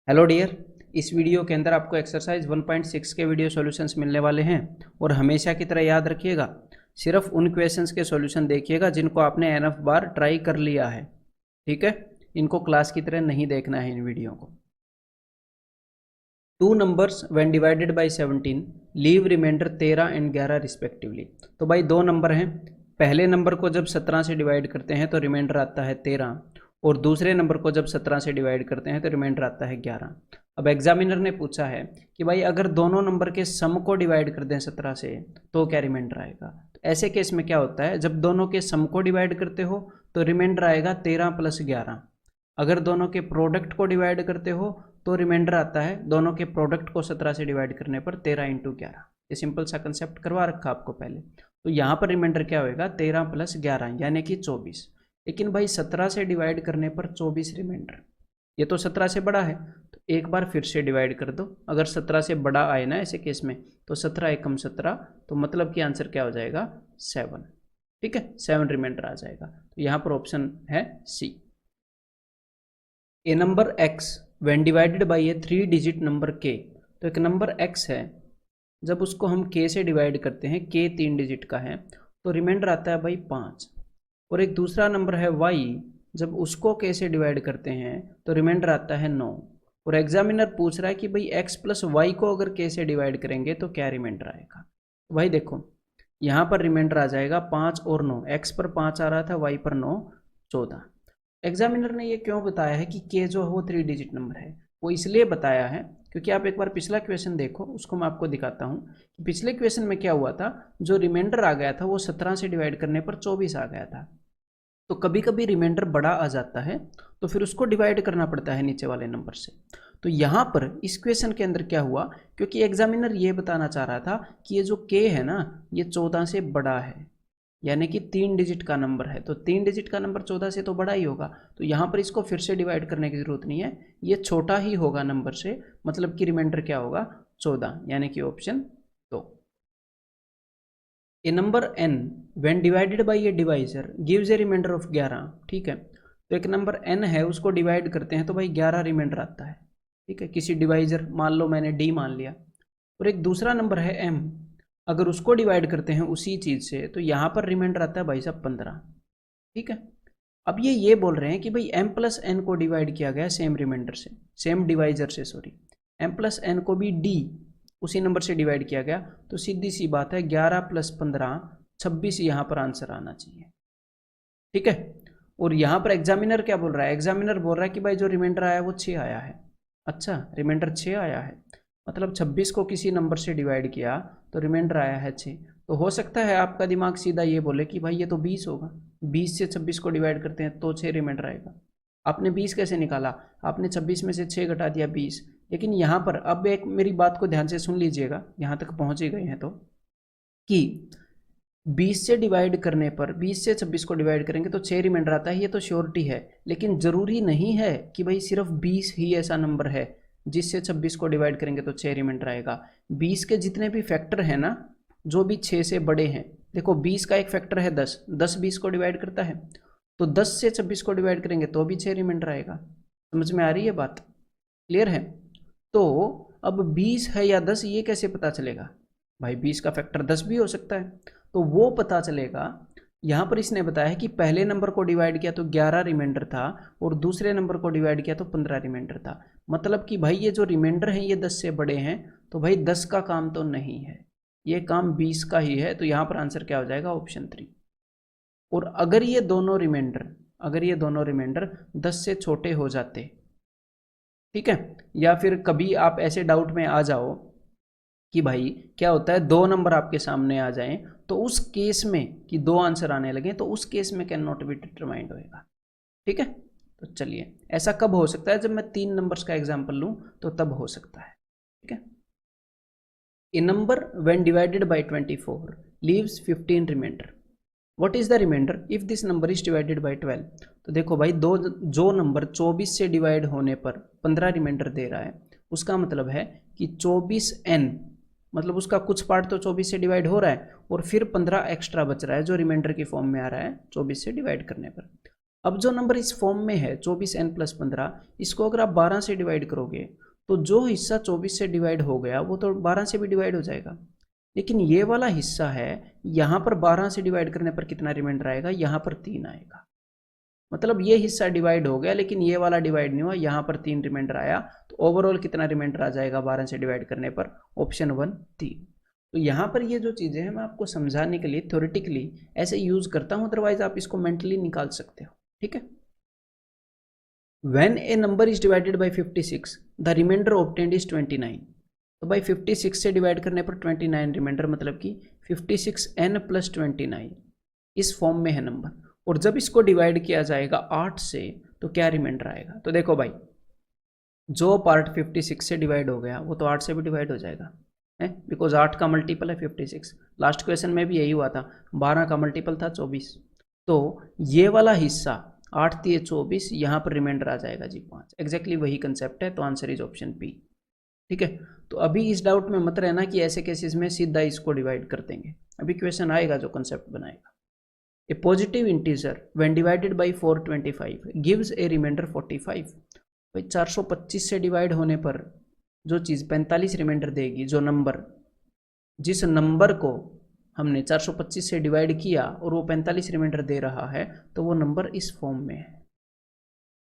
Hello dear. इस video के अंदर आपको एक्सरसाइज 1.6 के वीडियो सॉल्यूशंस मिलने वाले हैं और हमेशा की तरह याद रखिएगा, सिर्फ उन क्वेश्चंस के सॉल्यूशन देखिएगा जिनको आपने एनफ बार ट्राई कर लिया है। ठीक है, इनको क्लास की तरह नहीं देखना है इन वीडियो को। Two numbers when divided bye 17 leave remainder 13 and 11 respectively. तो भाई दो नंबर हैं, पहले नंबर को जब 17 से डिवाइड करते हैं तो रिमाइंडर आता है 13 और दूसरे नंबर को जब 17 से डिवाइड करते हैं तो रिमाइंडर आता है 11। अब एग्जामिनर ने पूछा है कि भाई अगर दोनों नंबर के सम को डिवाइड कर दें 17 से तो क्या रिमाइंडर आएगा। तो ऐसे केस में क्या होता है, जब दोनों के सम को डिवाइड करते हो तो रिमाइंडर आएगा 13 प्लस 11। अगर दोनों के प्रोडक्ट को डिवाइड करते हो तो रिमाइंडर आता है दोनों के प्रोडक्ट को 17 से डिवाइड करने पर 13 इंटू 11। ये सिंपल सा कंसेप्ट करवा रखा आपको पहले। तो यहाँ पर रिमाइंडर क्या होएगा 13 प्लस 11 यानी कि 24। लेकिन भाई 17 से डिवाइड करने पर 24 रिमाइंडर, ये तो 17 से बड़ा है तो एक बार फिर से डिवाइड कर दो। अगर 17 से बड़ा आए ना ऐसे केस में तो 17 एकम 17, तो मतलब कि आंसर क्या हो जाएगा 7। ठीक है, 7 रिमाइंडर आ जाएगा। तो यहाँ पर ऑप्शन है C. A number x when divided by a 3 digit number k। तो एक नंबर x है, जब उसको हम k से डिवाइड करते हैं, k 3 डिजिट का है, तो रिमाइंडर आता है भाई 5। और एक दूसरा नंबर है y, जब उसको k से डिवाइड करते हैं तो रिमाइंडर आता है 9। और एग्जामिनर पूछ रहा है कि भाई x प्लस वाई को अगर k से डिवाइड करेंगे तो क्या रिमाइंडर आएगा। तो भाई देखो यहाँ पर रिमाइंडर आ जाएगा 5 और 9, x पर 5 आ रहा था, y पर 9, 14। एग्जामिनर ने ये क्यों बताया है कि के जो है वो 3 डिजिट नंबर है, वो इसलिए बताया है क्योंकि आप एक बार पिछला क्वेश्चन देखो, उसको मैं आपको दिखाता हूँ कि पिछले क्वेश्चन में क्या हुआ था। जो रिमाइंडर आ गया था वो 17 से डिवाइड करने पर 24 आ गया था। तो कभी कभी रिमाइंडर बड़ा आ जाता है तो फिर उसको डिवाइड करना पड़ता है नीचे वाले नंबर से। तो यहाँ पर इस क्वेश्चन के अंदर क्या हुआ, क्योंकि एग्जामिनर ये बताना चाह रहा था कि ये जो के है ना ये 14 से बड़ा है, यानी कि 3 डिजिट का नंबर है, तो 3 डिजिट का नंबर 14 से तो बड़ा ही होगा। तो यहाँ पर इसको फिर से डिवाइड करने की जरूरत नहीं है, ये छोटा ही होगा नंबर से, मतलब कि रिमाइंडर क्या होगा 14, यानी कि option 2। A number n when divided by a divisor gives a remainder of 11। ठीक है, तो एक नंबर n है उसको डिवाइड करते हैं तो भाई 11 रिमाइंडर आता है। ठीक है, किसी डिवाइजर, मान लो मैंने d मान लिया। और एक दूसरा नंबर है m, अगर उसको डिवाइड करते हैं उसी चीज से तो यहाँ पर रिमाइंडर आता है भाई साहब 15। ठीक है, अब ये बोल रहे हैं कि भाई m प्लस एन को डिवाइड किया गया सेम रिमाइंडर से, सेम डिवाइजर से, सॉरी, m प्लस एन को भी d उसी नंबर से डिवाइड किया गया, तो सीधी सी बात है 11 प्लस 15 26 यहाँ पर आंसर आना चाहिए। ठीक है, और यहाँ पर एग्जामिनर क्या बोल रहा है, एग्जामिनर बोल रहा है कि भाई जो रिमाइंडर आया वो 6 आया है। अच्छा, रिमाइंडर 6 आया है, मतलब 26 को किसी नंबर से डिवाइड किया तो रिमाइंडर आया है 6। तो हो सकता है आपका दिमाग सीधा ये बोले कि भाई ये तो 20 होगा, 20 से 26 को डिवाइड करते हैं तो 6 रिमाइंडर आएगा। आपने 20 कैसे निकाला, आपने 26 में से 6 घटा दिया 20। लेकिन यहाँ पर अब एक मेरी बात को ध्यान से सुन लीजिएगा, यहाँ तक पहुँचे गए हैं तो, कि 20 से डिवाइड करने पर, 20 से 26 को डिवाइड करेंगे तो 6 रिमाइंडर आता है, ये तो श्योरिटी है। लेकिन ज़रूरी नहीं है कि भाई सिर्फ 20 ही ऐसा नंबर है जिससे 26 को डिवाइड करेंगे तो 6 रिमाइंडर आएगा। 20 के जितने भी फैक्टर हैं ना, जो भी 6 से बड़े हैं, देखो 20 का एक फैक्टर है 10, 10 20 को डिवाइड करता है, तो 10 से 26 को डिवाइड करेंगे तो भी 6 रिमाइंडर आएगा। समझ में आ रही है बात, क्लियर है। तो अब 20 है या 10 ये कैसे पता चलेगा, भाई 20 का फैक्टर 10 भी हो सकता है, तो वो पता चलेगा। यहाँ पर इसने बताया कि पहले नंबर को डिवाइड किया तो 11 रिमाइंडर था और दूसरे नंबर को डिवाइड किया तो 15 रिमाइंडर था, मतलब कि भाई ये जो रिमाइंडर हैं ये 10 से बड़े हैं, तो भाई 10 का काम तो नहीं है, ये काम 20 का ही है। तो यहाँ पर आंसर क्या हो जाएगा, ऑप्शन 3। और अगर ये दोनों रिमाइंडर 10 से छोटे हो जाते, ठीक है, या फिर कभी आप ऐसे डाउट में आ जाओ कि भाई क्या होता है, दो नंबर आपके सामने आ जाएं तो उस केस में कि दो आंसर आने लगे तो उस केस में कैन नॉट बी डिटरमाइंड होएगा। ठीक है, तो चलिए ऐसा कब हो सकता है, जब मैं 3 नंबर्स का एग्जांपल लूं तो तब हो सकता है। ठीक है, a number when divided by 24 leaves 15 remainder, what is the remainder if this number is divided by 12। तो देखो भाई दो, जो नंबर 24 से डिवाइड होने पर 15 रिमाइंडर दे रहा है, उसका मतलब है कि 24n, मतलब उसका कुछ पार्ट तो 24 से डिवाइड हो रहा है और फिर 15 एक्स्ट्रा बच रहा है जो रिमाइंडर की फॉर्म में आ रहा है 24 से डिवाइड करने पर। अब जो नंबर इस फॉर्म में है 24n+15, इसको अगर आप 12 से डिवाइड करोगे तो जो हिस्सा 24 से डिवाइड हो गया वो तो 12 से भी डिवाइड हो जाएगा, लेकिन ये वाला हिस्सा है यहाँ पर 12 से डिवाइड करने पर कितना रिमाइंडर आएगा, यहाँ पर 3 आएगा। मतलब ये हिस्सा डिवाइड हो गया लेकिन ये वाला डिवाइड नहीं हुआ, यहाँ पर 3 रिमाइंडर आया, तो ओवरऑल कितना रिमाइंडर आ जाएगा 12 से डिवाइड करने पर, ऑप्शन 1 3। तो यहाँ पर ये जो चीज़ें हैं मैं आपको समझाने के लिए थ्योरेटिकली ऐसे यूज करता हूँ, अदरवाइज आप इसको मेंटली निकाल सकते हो, ठीक है। When a number is divided by 56, the remainder obtained is 29। तो भाई 56 से डिवाइड करने पर 29 रिमाइंडर, मतलब कि 56n+29 इस फॉर्म में है नंबर, और जब इसको डिवाइड किया जाएगा 8 से तो क्या रिमाइंडर आएगा। तो देखो भाई, जो पार्ट 56 से डिवाइड हो गया वो तो 8 से भी डिवाइड हो जाएगा है, बिकॉज 8 का मल्टीपल है 56। लास्ट क्वेश्चन में भी यही हुआ था, 12 का मल्टीपल था 24। तो ये वाला हिस्सा 8 3 24, यहाँ पर रिमाइंडर आ जाएगा जी 5। एग्जैक्टली वही कंसेप्ट है, तो आंसर इज ऑप्शन बी, ठीक है। तो अभी इस डाउट में मत रहना कि ऐसे केसेस में सीधा इसको डिवाइड कर देंगे, अभी क्वेश्चन आएगा जो कंसेप्ट बनाएगा। A positive integer when divided by 425 gives a remainder 45। भाई 425 से डिवाइड होने पर जो चीज़ 45 रिमाइंडर देगी, जो नंबर, जिस नंबर को हमने 425 से डिवाइड किया और वो 45 रिमाइंडर दे रहा है, तो वो नंबर इस फॉर्म में है,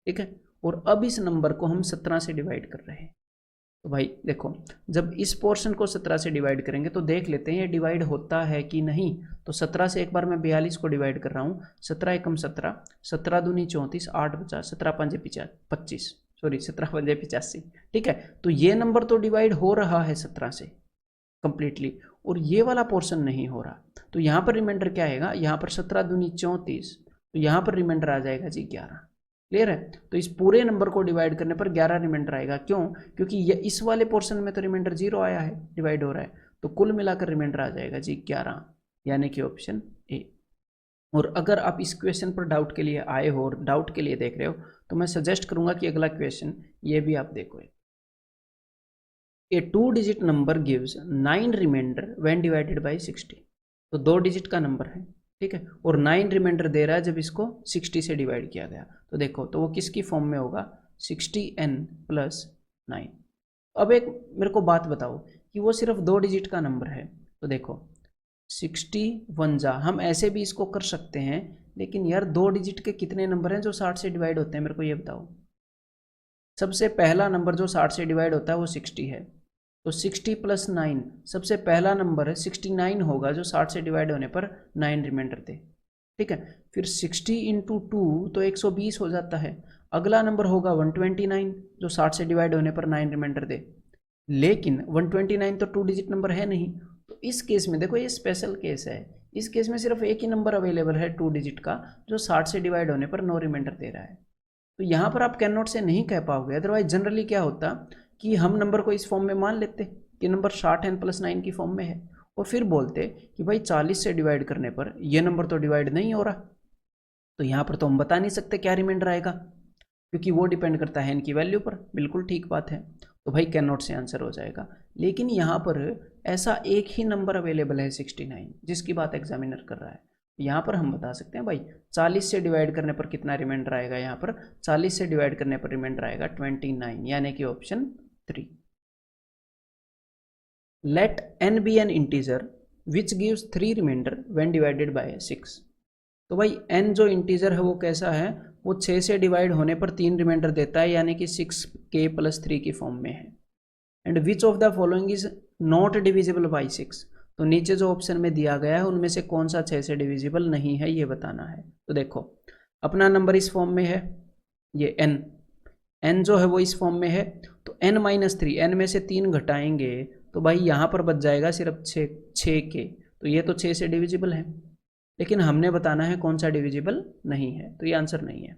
ठीक है। और अब इस नंबर को हम 17 से डिवाइड कर रहे हैं। तो भाई देखो, जब इस पोर्शन को 17 से डिवाइड करेंगे तो देख लेते हैं ये डिवाइड होता है कि नहीं। तो 17 से एक बार मैं 42 को डिवाइड कर रहा हूँ, 17 एकम 17, 17 दूनी 34, 8 बचा, 17 पंजे 25, सॉरी 17 पंजे 85, ठीक है। तो ये नंबर तो डिवाइड हो रहा है 17 से कंप्लीटली, और ये वाला पोर्शन नहीं हो रहा। तो यहाँ पर रिमाइंडर क्या आएगा, यहाँ पर 17 दूनी 34, तो यहाँ पर रिमाइंडर आ जाएगा जी 11। क्लियर है। तो इस पूरे नंबर को डिवाइड करने पर 11 रिमाइंडर आएगा। क्यों? क्योंकि ये इस वाले पोर्शन में तो रिमाइंडर 0 आया है, डिवाइड हो रहा है, तो कुल मिलाकर रिमाइंडर आ जाएगा जी 11, यानी कि ऑप्शन ए। और अगर आप इस क्वेश्चन पर डाउट के लिए आए हो और डाउट के लिए देख रहे हो, तो मैं सजेस्ट करूंगा कि अगला क्वेश्चन ये भी आप देखो। A 2 digit number gives 9 remainder when divided by 60। तो 2 डिजिट का नंबर है, ठीक है, और 9 रिमाइंडर दे रहा है जब इसको 60 से डिवाइड किया गया। तो देखो, तो वो किसकी फॉर्म में होगा, 60n+9। अब एक मेरे को बात बताओ कि वो सिर्फ 2 डिजिट का नंबर है। तो देखो 61 जा, हम ऐसे भी इसको कर सकते हैं, लेकिन यार 2 डिजिट के कितने नंबर हैं जो 60 से डिवाइड होते हैं, मेरे को ये बताओ। सबसे पहला नंबर जो 60 से डिवाइड होता है वो 60 है, तो 60 + 9 सबसे पहला नंबर है, 69 होगा जो 60 से डिवाइड होने पर 9 रिमाइंडर दे, ठीक है। फिर 60 × 2 तो 120 हो जाता है। अगला नंबर होगा 129 जो 60 से डिवाइड होने पर 9 रिमाइंडर दे, लेकिन 129 तो 2 डिजिट नंबर है नहीं। तो इस केस में देखो, ये स्पेशल केस है, इस केस में सिर्फ एक ही नंबर अवेलेबल है 2 डिजिट का जो 60 से डिवाइड होने पर 9 रिमाइंडर दे रहा है। तो यहाँ पर आप कैन नॉट से नहीं कह पाओगे। अदरवाइज जनरली क्या होता कि हम नंबर को इस फॉर्म में मान लेते कि नंबर 60n+9 की फॉर्म में है, और फिर बोलते कि भाई 40 से डिवाइड करने पर ये नंबर तो डिवाइड नहीं हो रहा। तो यहाँ पर तो हम बता नहीं सकते क्या रिमाइंडर आएगा, क्योंकि वो डिपेंड करता है इनकी वैल्यू पर। बिल्कुल ठीक बात है, तो भाई कैन नॉट से आंसर हो जाएगा। लेकिन यहाँ पर ऐसा एक ही नंबर अवेलेबल है 69, जिसकी बात एग्जामिनर कर रहा है। यहाँ पर हम बता सकते हैं भाई 40 से डिवाइड करने पर कितना रिमाइंडर आएगा, यहाँ पर 40 से डिवाइड करने पर रिमाइंडर आएगा 29, यानी कि option 3। Let n be an integer which gives 3 remainder when divided by 6। तो भाई n जो इंटीजर है वो कैसा है, वो 6 से डिवाइड होने पर 3 रिमाइंडर देता है, यानी कि 6k + 3 की फॉर्म में है। And which of the following is not divisible by 6। तो नीचे जो ऑप्शन में दिया गया है उनमें से कौन सा 6 से डिविजिबल नहीं है, ये बताना है। तो देखो, अपना नंबर इस फॉर्म में है, ये n जो है वो इस फॉर्म में है, तो n-3, n में से 3 घटाएंगे तो भाई यहाँ पर बच जाएगा सिर्फ 6k। तो ये तो 6 से डिविजिबल है, लेकिन हमने बताना है कौन सा डिविजिबल नहीं है, तो ये आंसर नहीं है।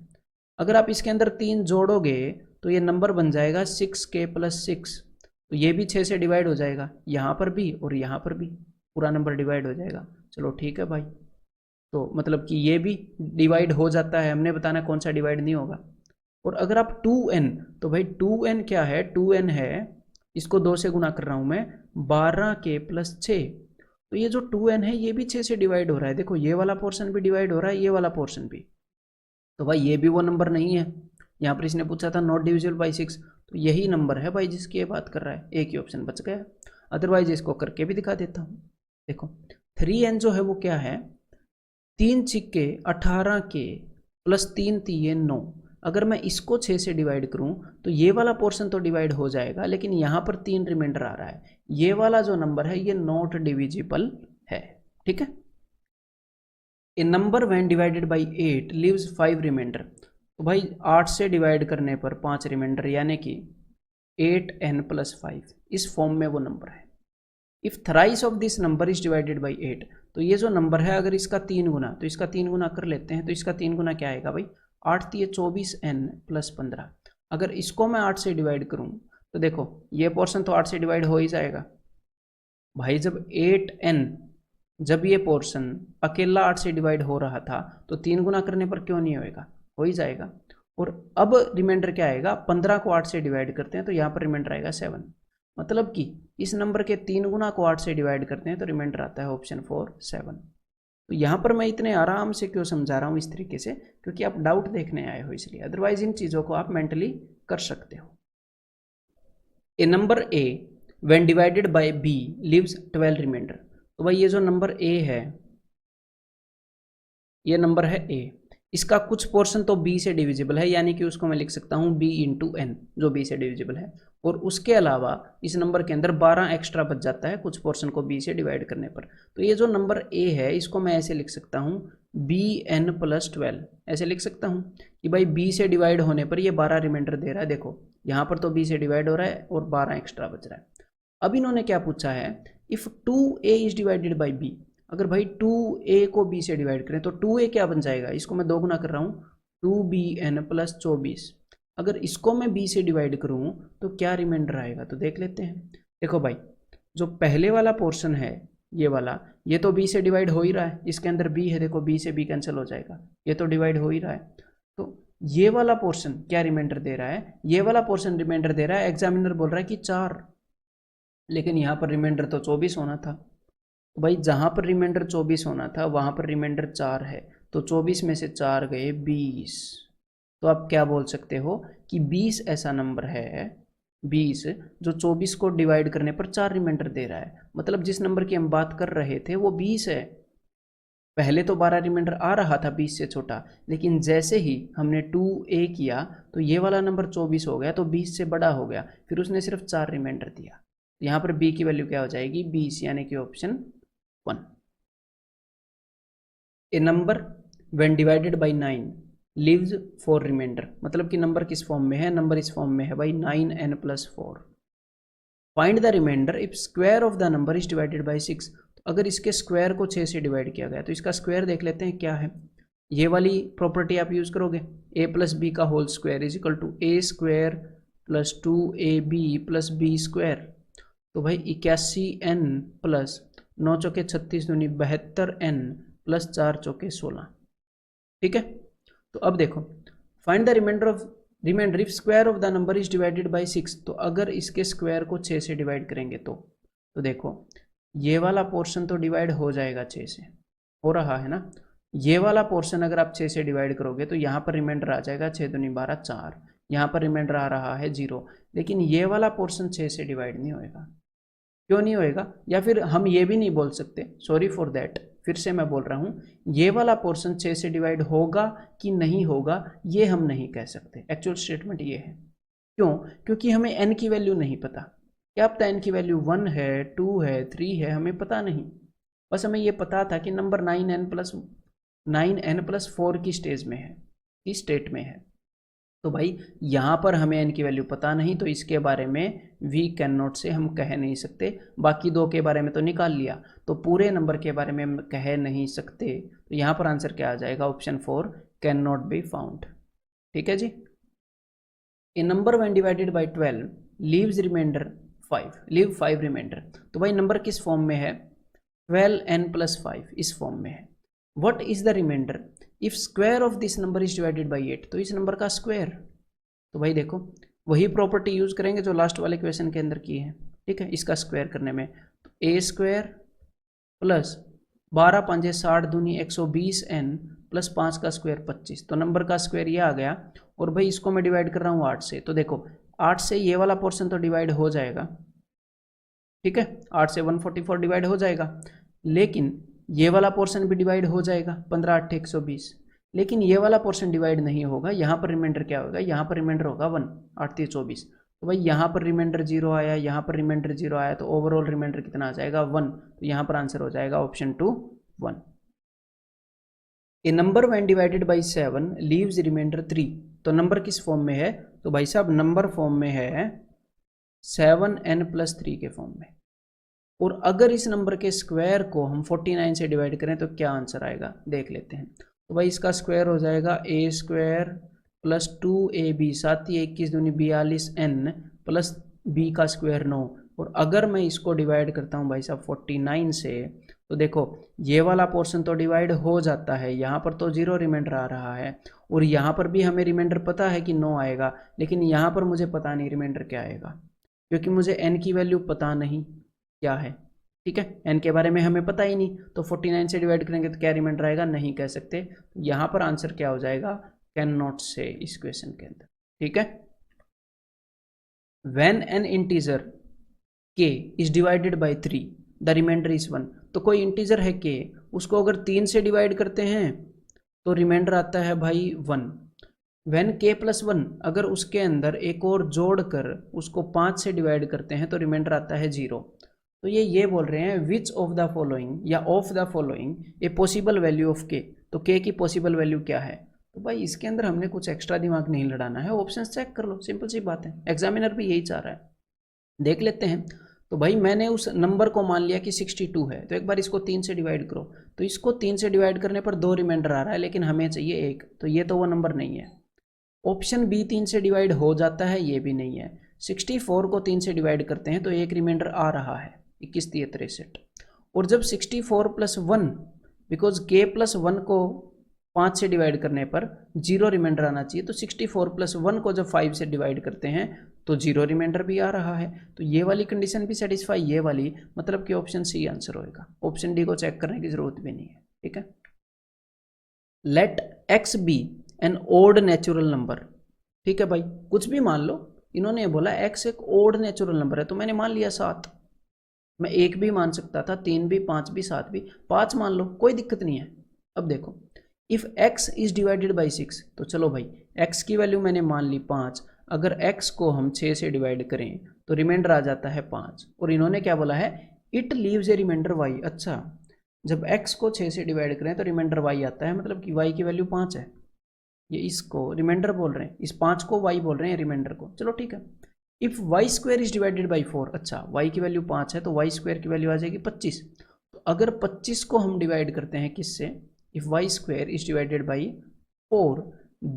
अगर आप इसके अंदर 3 जोड़ोगे तो ये नंबर बन जाएगा 6k + 6, तो ये भी 6 से डिवाइड हो जाएगा, यहाँ पर भी और यहाँ पर भी पूरा नंबर डिवाइड हो जाएगा। चलो ठीक है भाई, तो मतलब कि ये भी डिवाइड हो जाता है, हमने बताना कौन सा डिवाइड नहीं होगा। और अगर आप 2n, तो भाई 2n क्या है, 2n है, इसको 2 से गुना कर रहा हूँ मैं, 12k + 6। तो ये जो 2n है ये भी 6 से डिवाइड हो रहा है। देखो, ये वाला पोर्शन भी डिवाइड हो रहा है, ये वाला पोर्शन भी। तो भाई ये भी वो नंबर नहीं है, यहाँ पर इसने पूछा था नॉट डिविजिबल बाई 6, तो यही नंबर है भाई जिसकी ये बात कर रहा है, एक ही ऑप्शन बच गया। अदरवाइज इसको करके भी दिखा देता हूँ। देखो 3n जो है वो क्या है, 3 छिक्के 18 के प्लस 3 तिये 9। अगर मैं इसको 6 से डिवाइड करूं तो ये वाला पोर्शन तो डिवाइड हो जाएगा, लेकिन यहाँ पर 3 रिमाइंडर आ रहा है, ये वाला जो नंबर है ये नॉट डिविजिबल है। ठीक है। A number when divided by 8 leaves 5 remainder, तो भाई 8 से डिवाइड करने पर 5 रिमाइंडर, यानी कि 8n प्लस 5, इस फॉर्म में वो नंबर है। If thrice of this number is divided by 8, तो ये जो नंबर है अगर इसका 3 गुना, तो इसका 3 गुना कर लेते हैं, तो इसका 3 गुना क्या आएगा भाई, 8 तिये 24n प्लस 15। अगर इसको मैं 8 से डिवाइड करूं तो देखो ये पोर्शन तो 8 से डिवाइड हो ही जाएगा भाई। जब 8n, जब ये पोर्शन अकेला 8 से डिवाइड हो रहा था तो 3 गुना करने पर क्यों नहीं होएगा, हो ही जाएगा। और अब रिमाइंडर क्या आएगा, 15 को 8 से डिवाइड करते हैं तो यहाँ पर रिमाइंडर आएगा 7। मतलब कि इस नंबर के 3 गुना को 8 से डिवाइड करते हैं तो रिमाइंडर आता है ऑप्शन 4 7। तो यहाँ पर मैं इतने आराम से क्यों समझा रहा हूँ इस तरीके से, क्योंकि आप डाउट देखने आए हो इसलिए, अदरवाइज इन चीज़ों को आप मेंटली कर सकते हो। A number a when divided by b leaves 12 remainder, तो भाई ये जो नंबर ए है, ये नंबर है ए, इसका कुछ पोर्शन तो b से डिविजिबल है, यानी कि उसको मैं लिख सकता हूँ b इंटू एन, जो b से डिविजिबल है। और उसके अलावा इस नंबर के अंदर 12 एक्स्ट्रा बच जाता है कुछ पोर्शन को b से डिवाइड करने पर। तो ये जो नंबर a है इसको मैं ऐसे लिख सकता हूँ bn प्लस 12, ऐसे लिख सकता हूँ कि भाई b से डिवाइड होने पर ये 12 रिमाइंडर दे रहा है। देखो यहाँ पर तो b से डिवाइड हो रहा है और 12 एक्स्ट्रा बच रहा है। अब इन्होंने क्या पूछा है, if 2a is divided by b, अगर भाई 2a को b से डिवाइड करें तो 2a क्या बन जाएगा, इसको मैं 2 गुना कर रहा हूँ, 2bn प्लस 24। अगर इसको मैं b से डिवाइड करूँ तो क्या रिमाइंडर आएगा, तो देख लेते हैं। देखो भाई जो पहले वाला पोर्शन है ये वाला, ये तो b से डिवाइड हो ही रहा है, इसके अंदर b है, देखो b से b कैंसिल हो जाएगा, ये तो डिवाइड हो ही रहा है। तो ये वाला पोर्शन क्या रिमाइंडर दे रहा है, ये वाला पोर्शन रिमाइंडर दे रहा है, एग्जामिनर बोल रहा है कि 4, लेकिन यहाँ पर रिमाइंडर तो 24 होना था। तो भाई जहाँ पर रिमाइंडर 24 होना था वहाँ पर रिमाइंडर 4 है, तो 24 में से 4 गए 20। तो आप क्या बोल सकते हो कि 20 ऐसा नंबर है, 20 जो 24 को डिवाइड करने पर 4 रिमाइंडर दे रहा है। मतलब जिस नंबर की हम बात कर रहे थे वो 20 है। पहले तो 12 रिमाइंडर आ रहा था 20 से छोटा, लेकिन जैसे ही हमने 2a किया तो ये वाला नंबर 24 हो गया, तो 20 से बड़ा हो गया, फिर उसने सिर्फ 4 रिमाइंडर दिया। यहाँ पर b की वैल्यू क्या हो जाएगी, 20, यानी कि option 1। A number when divided by 9 leaves 4 remainder, मतलब कि नंबर किस फॉर्म में है, नंबर इस फॉर्म में है भाई 9n plus 4। Find the remainder if square of the number is divided by 6, तो अगर इसके स्क्वायर को 6 से डिवाइड किया गया तो इसका स्क्वायर देख लेते हैं क्या है। ये वाली प्रॉपर्टी आप यूज करोगे, a प्लस बी का whole square is equal to a square plus 2ab plus b square. तो भाई 81n प्लस 9 चौके 36 दूनी 72n प्लस 4 चौके 16। ठीक है। तो अब देखो find the remainder if square of the number is divided by 6, तो अगर इसके स्क्वायर को 6 से डिवाइड करेंगे तो देखो ये वाला पोर्शन तो डिवाइड हो जाएगा 6 से, हो रहा है ना। ये वाला पोर्शन अगर आप 6 से डिवाइड करोगे तो यहाँ पर रिमाइंडर आ जाएगा 6 दूनी 12 4, यहाँ पर रिमाइंडर आ रहा है 0, लेकिन ये वाला पोर्शन 6 से डिवाइड नहीं होएगा। क्यों नहीं होएगा, या फिर हम ये भी नहीं बोल सकते, सॉरी फॉर दैट, फिर से मैं बोल रहा हूँ, ये वाला पोर्शन 6 से डिवाइड होगा कि नहीं होगा ये हम नहीं कह सकते। एक्चुअल स्टेटमेंट ये है। क्यों, क्योंकि हमें n की वैल्यू नहीं पता। क्या पता n की वैल्यू 1 है, 2 है, 3 है, हमें पता नहीं। बस हमें ये पता था कि नंबर 9n प्लस 4 की स्टेज में है, इस स्टेट में है। तो भाई यहाँ पर हमें n की वैल्यू पता नहीं, तो इसके बारे में वी कैन नॉट से हम कह नहीं सकते। बाकी दो के बारे में तो निकाल लिया, तो पूरे नंबर के बारे में हम कह नहीं सकते। तो यहाँ पर आंसर क्या आ जाएगा, option 4 can not be found. ठीक है जी। A number when divided by 12 leaves remainder 5 remainder, तो भाई नंबर किस फॉर्म में है, 12n प्लस 5 इस फॉर्म में है। What is the remainder if square of this number is divided by 8, तो इस नंबर का स्क्वायर। तो भाई देखो वही प्रॉपर्टी यूज करेंगे जो लास्ट वाले क्वेश्चन के अंदर की है। ठीक है, इसका स्क्वायर करने में तो a स्क्वायर प्लस 12 5 60 दूनी 120n प्लस 5 का स्क्वायर 25, तो नंबर का स्क्वायर ये आ गया। और भाई इसको मैं डिवाइड कर रहा हूँ 8 से, तो देखो 8 से ये वाला पोर्शन तो डिवाइड हो जाएगा, ठीक है, 8 से 144 डिवाइड हो जाएगा, लेकिन ये वाला पोर्शन भी डिवाइड हो जाएगा, 15 8 120, लेकिन ये वाला पोर्शन डिवाइड नहीं होगा। यहाँ पर रिमाइंडर क्या होगा, यहाँ पर रिमाइंडर होगा 1, 8 3 24, तो भाई यहाँ पर रिमाइंडर 0 आया, यहाँ पर रिमाइंडर 0 आया, तो ओवरऑल रिमाइंडर कितना आ जाएगा 1, तो यहाँ पर आंसर हो जाएगा option 2 1। A number when divided by 7 leaves remainder 3, तो नंबर किस फॉर्म में है, तो भाई साहब नंबर फॉर्म में है 7n+3 के फॉर्म में। और अगर इस नंबर के स्क्वायर को हम 49 से डिवाइड करें तो क्या आंसर आएगा, देख लेते हैं। तो भाई इसका स्क्वायर हो जाएगा a² प्लस 2ab, 7 21 दूनी 42n प्लस b का स्क्वायर 9। और अगर मैं इसको डिवाइड करता हूँ भाई साहब 49 से, तो देखो ये वाला पोर्शन तो डिवाइड हो जाता है, यहाँ पर तो 0 रिमाइंडर आ रहा है, और यहाँ पर भी हमें रिमाइंडर पता है कि 9 आएगा, लेकिन यहाँ पर मुझे पता नहीं रिमाइंडर क्या आएगा, क्योंकि मुझे n की वैल्यू पता नहीं क्या है, ठीक है, n के बारे में हमें पता ही नहीं। तो 49 से डिवाइड करेंगे तो क्या रिमाइंडर आएगा, नहीं कह सकते। यहाँ पर आंसर क्या हो जाएगा, कैन नॉट से, इस क्वेश्चन के अंदर, ठीक है। When an integer k is divided by 3 the remainder is 1, तो कोई इंटीजर है k, उसको अगर 3 से डिवाइड करते हैं तो रिमाइंडर आता है भाई 1। व्हेन k प्लस 1, अगर उसके अंदर एक और जोड़कर उसको 5 से डिवाइड करते हैं तो रिमाइंडर आता है 0। तो ये बोल रहे हैं विच ऑफ द फॉलोइंग या of the following a possible value of k, तो k की पॉसिबल वैल्यू क्या है। तो भाई इसके अंदर हमने कुछ एक्स्ट्रा दिमाग नहीं लड़ाना है, ऑप्शंस चेक कर लो, सिंपल सी बात है, एग्जामिनर भी यही चाह रहा है। देख लेते हैं। तो भाई मैंने उस नंबर को मान लिया कि 62 है, तो एक बार इसको 3 से डिवाइड करो, तो इसको 3 से डिवाइड करने पर 2 रिमाइंडर आ रहा है, लेकिन हमें चाहिए 1, तो ये तो वो नंबर नहीं है। ऑप्शन बी 3 से डिवाइड हो जाता है, ये भी नहीं है। 64 को 3 से डिवाइड करते हैं तो एक रिमाइंडर आ रहा है 21 3 63, और जब 64 प्लस 1, बिकॉज k प्लस 1 को 5 से डिवाइड करने पर 0 रिमाइंडर आना चाहिए, तो 64 प्लस 1 को जब 5 से डिवाइड करते हैं तो 0 रिमाइंडर भी आ रहा है, तो ये वाली कंडीशन भी सेटिस्फाई, ये वाली, मतलब कि ऑप्शन सी आंसर होएगा, ऑप्शन डी को चेक करने की जरूरत भी नहीं है, ठीक है। Let x be an odd natural number, ठीक है भाई, कुछ भी मान लो, इन्होंने बोला x एक ओड नेचुरल नंबर है, तो मैंने मान लिया 7, मैं 1 भी मान सकता था, 3 भी, 5 भी, 7 भी, 5 मान लो, कोई दिक्कत नहीं है। अब देखो if x is divided by 6, तो चलो भाई x की वैल्यू मैंने मान ली 5, अगर x को हम 6 से डिवाइड करें तो रिमाइंडर आ जाता है 5, और इन्होंने क्या बोला है, it leaves a remainder y। अच्छा, जब x को 6 से डिवाइड करें तो रिमाइंडर y आता है, मतलब कि y की वैल्यू 5 है, ये इसको रिमाइंडर बोल रहे हैं, इस 5 को y बोल रहे हैं रिमाइंडर को, चलो ठीक है। If y square is divided by 4, अच्छा y की वैल्यू 5 है तो वाई स्क्वायर की वैल्यू आ जाएगी 25, तो अगर 25 को हम डिवाइड करते हैं किससे, if y square is divided by 4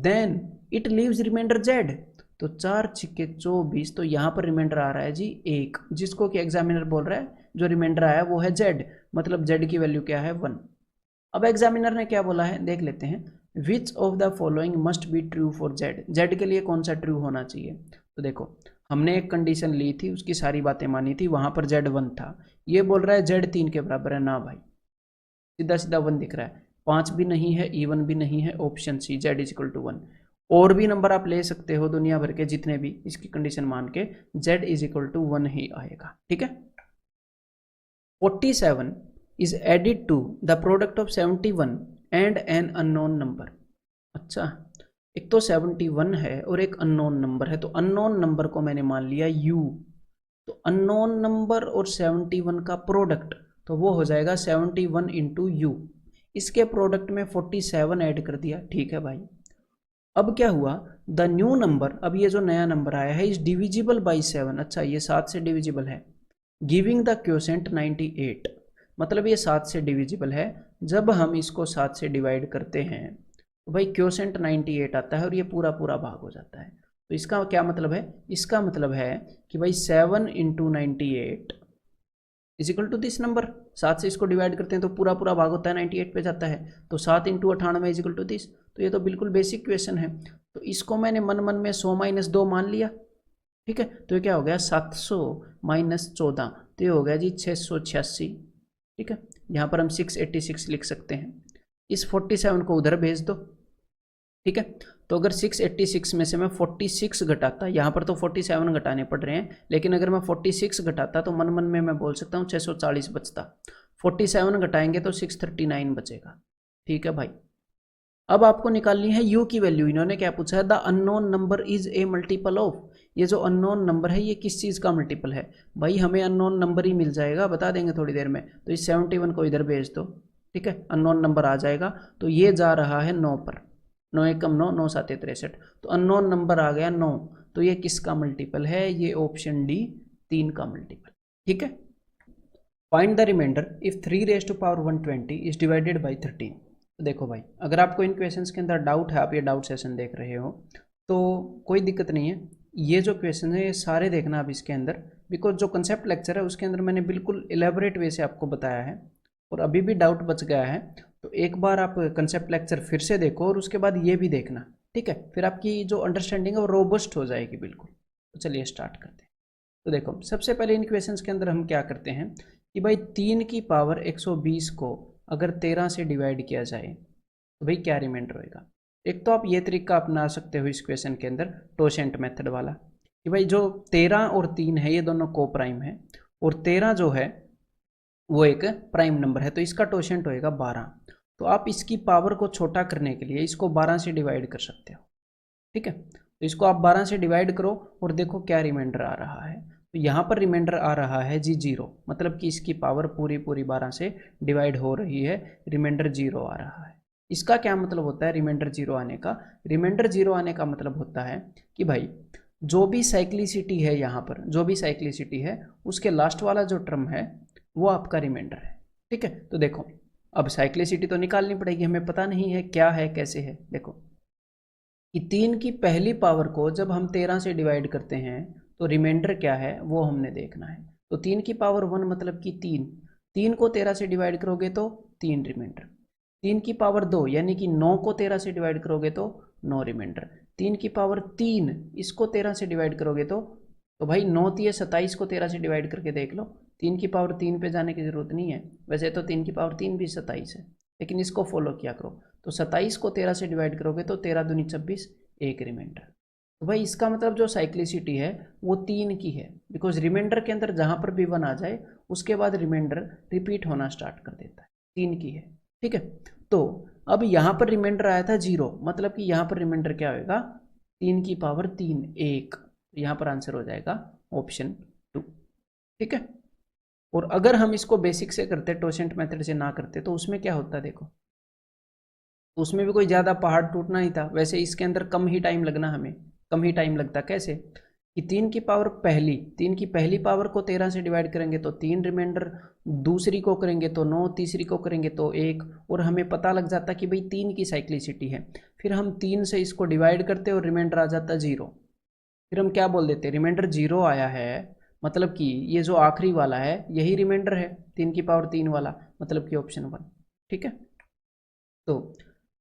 then it leaves remainder z, तो 4 छिक्के 24, तो यहाँ पर रिमाइंडर आ रहा है जी 1, जिसको कि एग्जामिनर बोल रहा है जो रिमाइंडर आया वो है z, मतलब z की वैल्यू क्या है 1। अब एग्जामिनर ने क्या बोला है देख लेते हैं, which of the following must be true for z के लिए कौन सा ट्रू होना चाहिए। तो देखो हमने एक कंडीशन ली थी, उसकी सारी बातें मानी थी, वहां पर z 1 था, ये बोल रहा है z 3 के बराबर है, ना भाई सीधा सीधा 1 दिख रहा है, 5 भी नहीं है, इवन भी नहीं है, option C z equal to 1। और भी नंबर आप ले सकते हो दुनिया भर के जितने भी, इसकी कंडीशन मान के z इक्वल टू 1 ही आएगा, ठीक है। 47 is added to the product of 71 and an unknown number। अच्छा, एक तो 71 है और एक अननोन नंबर है, तो अननोन नंबर को मैंने मान लिया u, तो अननोन नंबर और 71 का प्रोडक्ट, तो वो हो जाएगा 71 इंटू यू, इसके प्रोडक्ट में 47 ऐड कर दिया, ठीक है भाई। अब क्या हुआ, द न्यू नंबर, अब ये जो नया नंबर आया है इज डिविजिबल बाई 7, अच्छा ये 7 से डिविजिबल है, गिविंग द क्वोशेंट 98, मतलब ये 7 से डिविजिबल है, जब हम इसको 7 से डिवाइड करते हैं तो भाई क्वोशेंट 98 आता है और ये पूरा पूरा भाग हो जाता है। तो इसका क्या मतलब है, इसका मतलब है कि भाई 7 into 98 is equal to this number, 7 से इसको डिवाइड करते हैं तो पूरा पूरा भाग होता है 98 पे जाता है, तो 7 into 98 is equal to this, तो ये तो बिल्कुल बेसिक क्वेश्चन है। तो इसको मैंने मन मन में 100 माइनस 2 मान लिया, ठीक है, तो ये क्या हो गया 700 माइनस 14, तो ये हो गया जी 686, ठीक है, यहाँ पर हम 686 लिख सकते हैं। इस 47 को उधर भेज दो, ठीक है। तो अगर 686 में से मैं 46 घटाता, यहाँ पर तो 47 घटाने पड़ रहे हैं, लेकिन अगर मैं 46 घटाता तो मन मन में मैं बोल सकता हूँ 640 बचता। 47 घटाएंगे तो 639 बचेगा, ठीक है भाई। अब आपको निकालनी है u की वैल्यू। इन्होंने क्या पूछा है, the unknown number is a multiple of. ये जो अननोन नंबर है ये किस चीज़ का मल्टीपल है भाई, हमें अननोन नंबर ही मिल जाएगा, बता देंगे थोड़ी देर में। तो इस 71 को इधर भेज दो, ठीक है, अननोन नंबर आ जाएगा। तो ये जा रहा है 9 पर, 9 एकम 9, 9 सात 63, तो अननोन नंबर आ गया 9। तो ये किसका मल्टीपल है, ये ऑप्शन डी 3 का मल्टीपल, ठीक है। Find the remainder if 3 raise to power 120 is divided by 13। तो देखो भाई, अगर आपको इन क्वेश्चंस के अंदर डाउट है, आप ये डाउट सेशन देख रहे हो तो कोई दिक्कत नहीं है। ये जो क्वेश्चन है ये सारे देखना आप इसके अंदर, बिकॉज जो कंसेप्ट लेक्चर है उसके अंदर मैंने बिल्कुल एलेबोरेट वे से आपको बताया है। और अभी भी डाउट बच गया है तो एक बार आप कंसेप्ट लेक्चर फिर से देखो और उसके बाद ये भी देखना, ठीक है। फिर आपकी जो अंडरस्टैंडिंग है वो रोबस्ट हो जाएगी बिल्कुल। तो चलिए स्टार्ट करते हैं। तो देखो, सबसे पहले इन क्वेश्चंस के अंदर हम क्या करते हैं कि भाई 3 की पावर 120 को अगर 13 से डिवाइड किया जाए तो भाई क्या रिमाइंडर होएगा। एक तो आप ये तरीका अपना सकते हो इस क्वेश्चन के अंदर, टोशेंट मेथड वाला, कि भाई जो 13 और 3 है ये दोनों को प्राइम है, और 13 जो है वो एक प्राइम नंबर है, तो इसका टोशेंट होएगा 12। तो आप इसकी पावर को छोटा करने के लिए इसको 12 से डिवाइड कर सकते हो, ठीक है। तो इसको आप 12 से डिवाइड करो और देखो क्या रिमाइंडर आ रहा है। तो यहाँ पर रिमाइंडर आ रहा है जी 0, मतलब कि इसकी पावर पूरी पूरी 12 से डिवाइड हो रही है, रिमाइंडर 0 आ रहा है। इसका क्या मतलब होता है रिमाइंडर 0 आने का, रिमाइंडर 0 आने का मतलब होता है कि भाई जो भी साइक्लिसिटी है, यहाँ पर जो भी साइक्लिसिटी है उसके लास्ट वाला जो टर्म है वो आपका रिमाइंडर है, ठीक है। तो देखो, अब साइक्लिसिटी तो निकालनी पड़ेगी, हमें पता नहीं है क्या है कैसे है। देखो कि 3 की पहली पावर को जब हम 13 से डिवाइड करते हैं तो रिमाइंडर क्या है वो हमने देखना है। तो 3 की पावर 1 मतलब कि 3 को 13 से डिवाइड करोगे तो 3 रिमाइंडर। 3 की पावर 2 यानी कि 9 को 13 से डिवाइड करोगे तो 9 रिमाइंडर। 3 की पावर 3 इसको 13 से डिवाइड करोगे तो भाई 9 3 27 को 13 से डिवाइड करके देख लो। 3 की पावर 3 पे जाने की जरूरत नहीं है, वैसे तो 3 की पावर 3 भी 27 है, लेकिन इसको फॉलो किया करो। तो 27 को 13 से डिवाइड करोगे तो 13 दूनी 26, एक रिमाइंडर। तो भाई इसका मतलब जो साइक्लिसिटी है वो 3 की है, बिकॉज रिमाइंडर के अंदर जहाँ पर भी 1 आ जाए उसके बाद रिमाइंडर रिपीट होना स्टार्ट कर देता है, 3 की है, ठीक है। तो अब यहाँ पर रिमाइंडर आया था 0, मतलब कि यहाँ पर रिमाइंडर क्या होगा, 3 की पावर 3 1। यहाँ पर आंसर हो जाएगा ऑप्शन 2, ठीक है। और अगर हम इसको बेसिक से करते, टोसेंट मेथड से ना करते, तो उसमें क्या होता है देखो, उसमें भी कोई ज़्यादा पहाड़ टूटना नहीं था। वैसे इसके अंदर कम ही टाइम लगना, हमें कम ही टाइम लगता। कैसे कि 3 की पहली पावर को 13 से डिवाइड करेंगे तो 3 रिमाइंडर, दूसरी को करेंगे तो 9, तीसरी को करेंगे तो 1, और हमें पता लग जाता कि भाई 3 की साइक्लिसिटी है। फिर हम 3 से इसको डिवाइड करते और रिमाइंडर आ जाता 0। फिर हम क्या बोल देते, रिमाइंडर 0 आया है मतलब कि ये जो आखिरी वाला है यही रिमाइंडर है, 3 की पावर 3 वाला, मतलब कि ऑप्शन 1, ठीक है। तो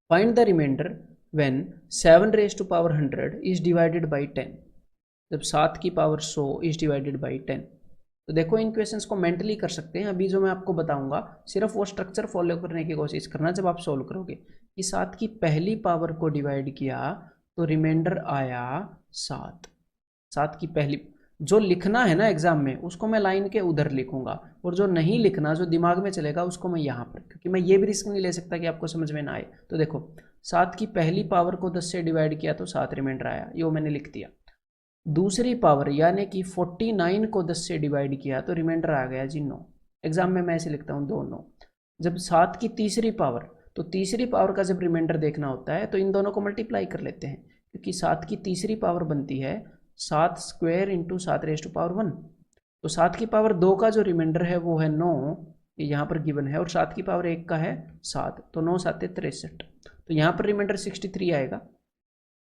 find the remainder when 7 raise to power 100 is divided by 10। जब 7 की पावर 100 इज डिवाइडेड बाई 10। तो देखो इन क्वेश्चंस को मेंटली कर सकते हैं। अभी जो मैं आपको बताऊंगा सिर्फ वो स्ट्रक्चर फॉलो करने की कोशिश करना जब आप सोल्व करोगे, कि 7 की पहली पावर को डिवाइड किया तो रिमाइंडर आया 7। 7 की पहली, जो लिखना है ना एग्जाम में उसको मैं लाइन के उधर लिखूंगा, और जो नहीं लिखना, जो दिमाग में चलेगा, उसको मैं यहाँ पर, क्योंकि मैं ये भी रिस्क नहीं ले सकता कि आपको समझ में ना आए। तो देखो 7 की पहली पावर को 10 से डिवाइड किया तो 7 रिमाइंडर आया, ये मैंने लिख दिया। दूसरी पावर यानी कि 49 को 10 से डिवाइड किया तो रिमाइंडर आ गया जी 9। एग्जाम में मैं ऐसे लिखता हूँ 2 9। जब 7 की तीसरी पावर, तो तीसरी पावर का जब रिमाइंडर देखना होता है तो इन दोनों को मल्टीप्लाई कर लेते हैं, क्योंकि 7 की तीसरी पावर बनती है 7 square into 7 raise to power 1। तो 7 की पावर 2 का जो रिमाइंडर है वो है 9, ये यहाँ पर गिवन है, और 7 की पावर 1 का है 7, तो 9 7 63। तो यहाँ पर रिमाइंडर 63 आएगा।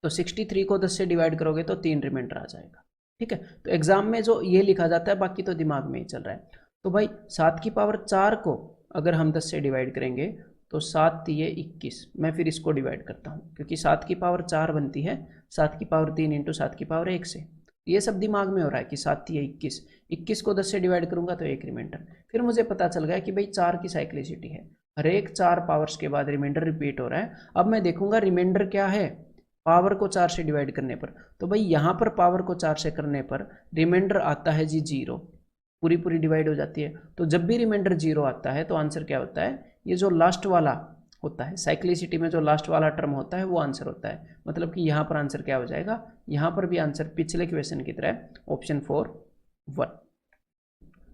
तो 63 को 10 से डिवाइड करोगे तो 3 रिमाइंडर आ जाएगा, ठीक है। तो एग्जाम में जो ये लिखा जाता है बाकी तो दिमाग में ही चल रहा है। तो भाई 7 की पावर 4 को अगर हम 10 से डिवाइड करेंगे तो 7 3 21। मैं फिर इसको डिवाइड करता हूँ, क्योंकि 7 की पावर 4 बनती है 7 की पावर 3 इंटू 7 की पावर 1 से। ये सब दिमाग में हो रहा है कि 7 3 21 को 10 से डिवाइड करूंगा तो 1 रिमाइंडर। फिर मुझे पता चल गया कि भाई 4 की साइक्लिसिटी है, हर एक 4 पावर्स के बाद रिमाइंडर रिपीट हो रहा है। अब मैं देखूंगा रिमाइंडर क्या है, पावर को 4 से डिवाइड करने पर। तो भाई यहाँ पर पावर को 4 से करने पर रिमाइंडर आता है जी 0, पूरी पूरी डिवाइड हो जाती है। तो जब भी रिमाइंडर 0 आता है तो आंसर क्या होता है, ये जो लास्ट वाला होता है साइक्लिसिटी में जो लास्ट वाला टर्म होता है वो आंसर होता है। मतलब कि यहाँ पर आंसर क्या हो जाएगा, यहाँ पर भी आंसर पिछले क्वेश्चन की तरह option 4 1।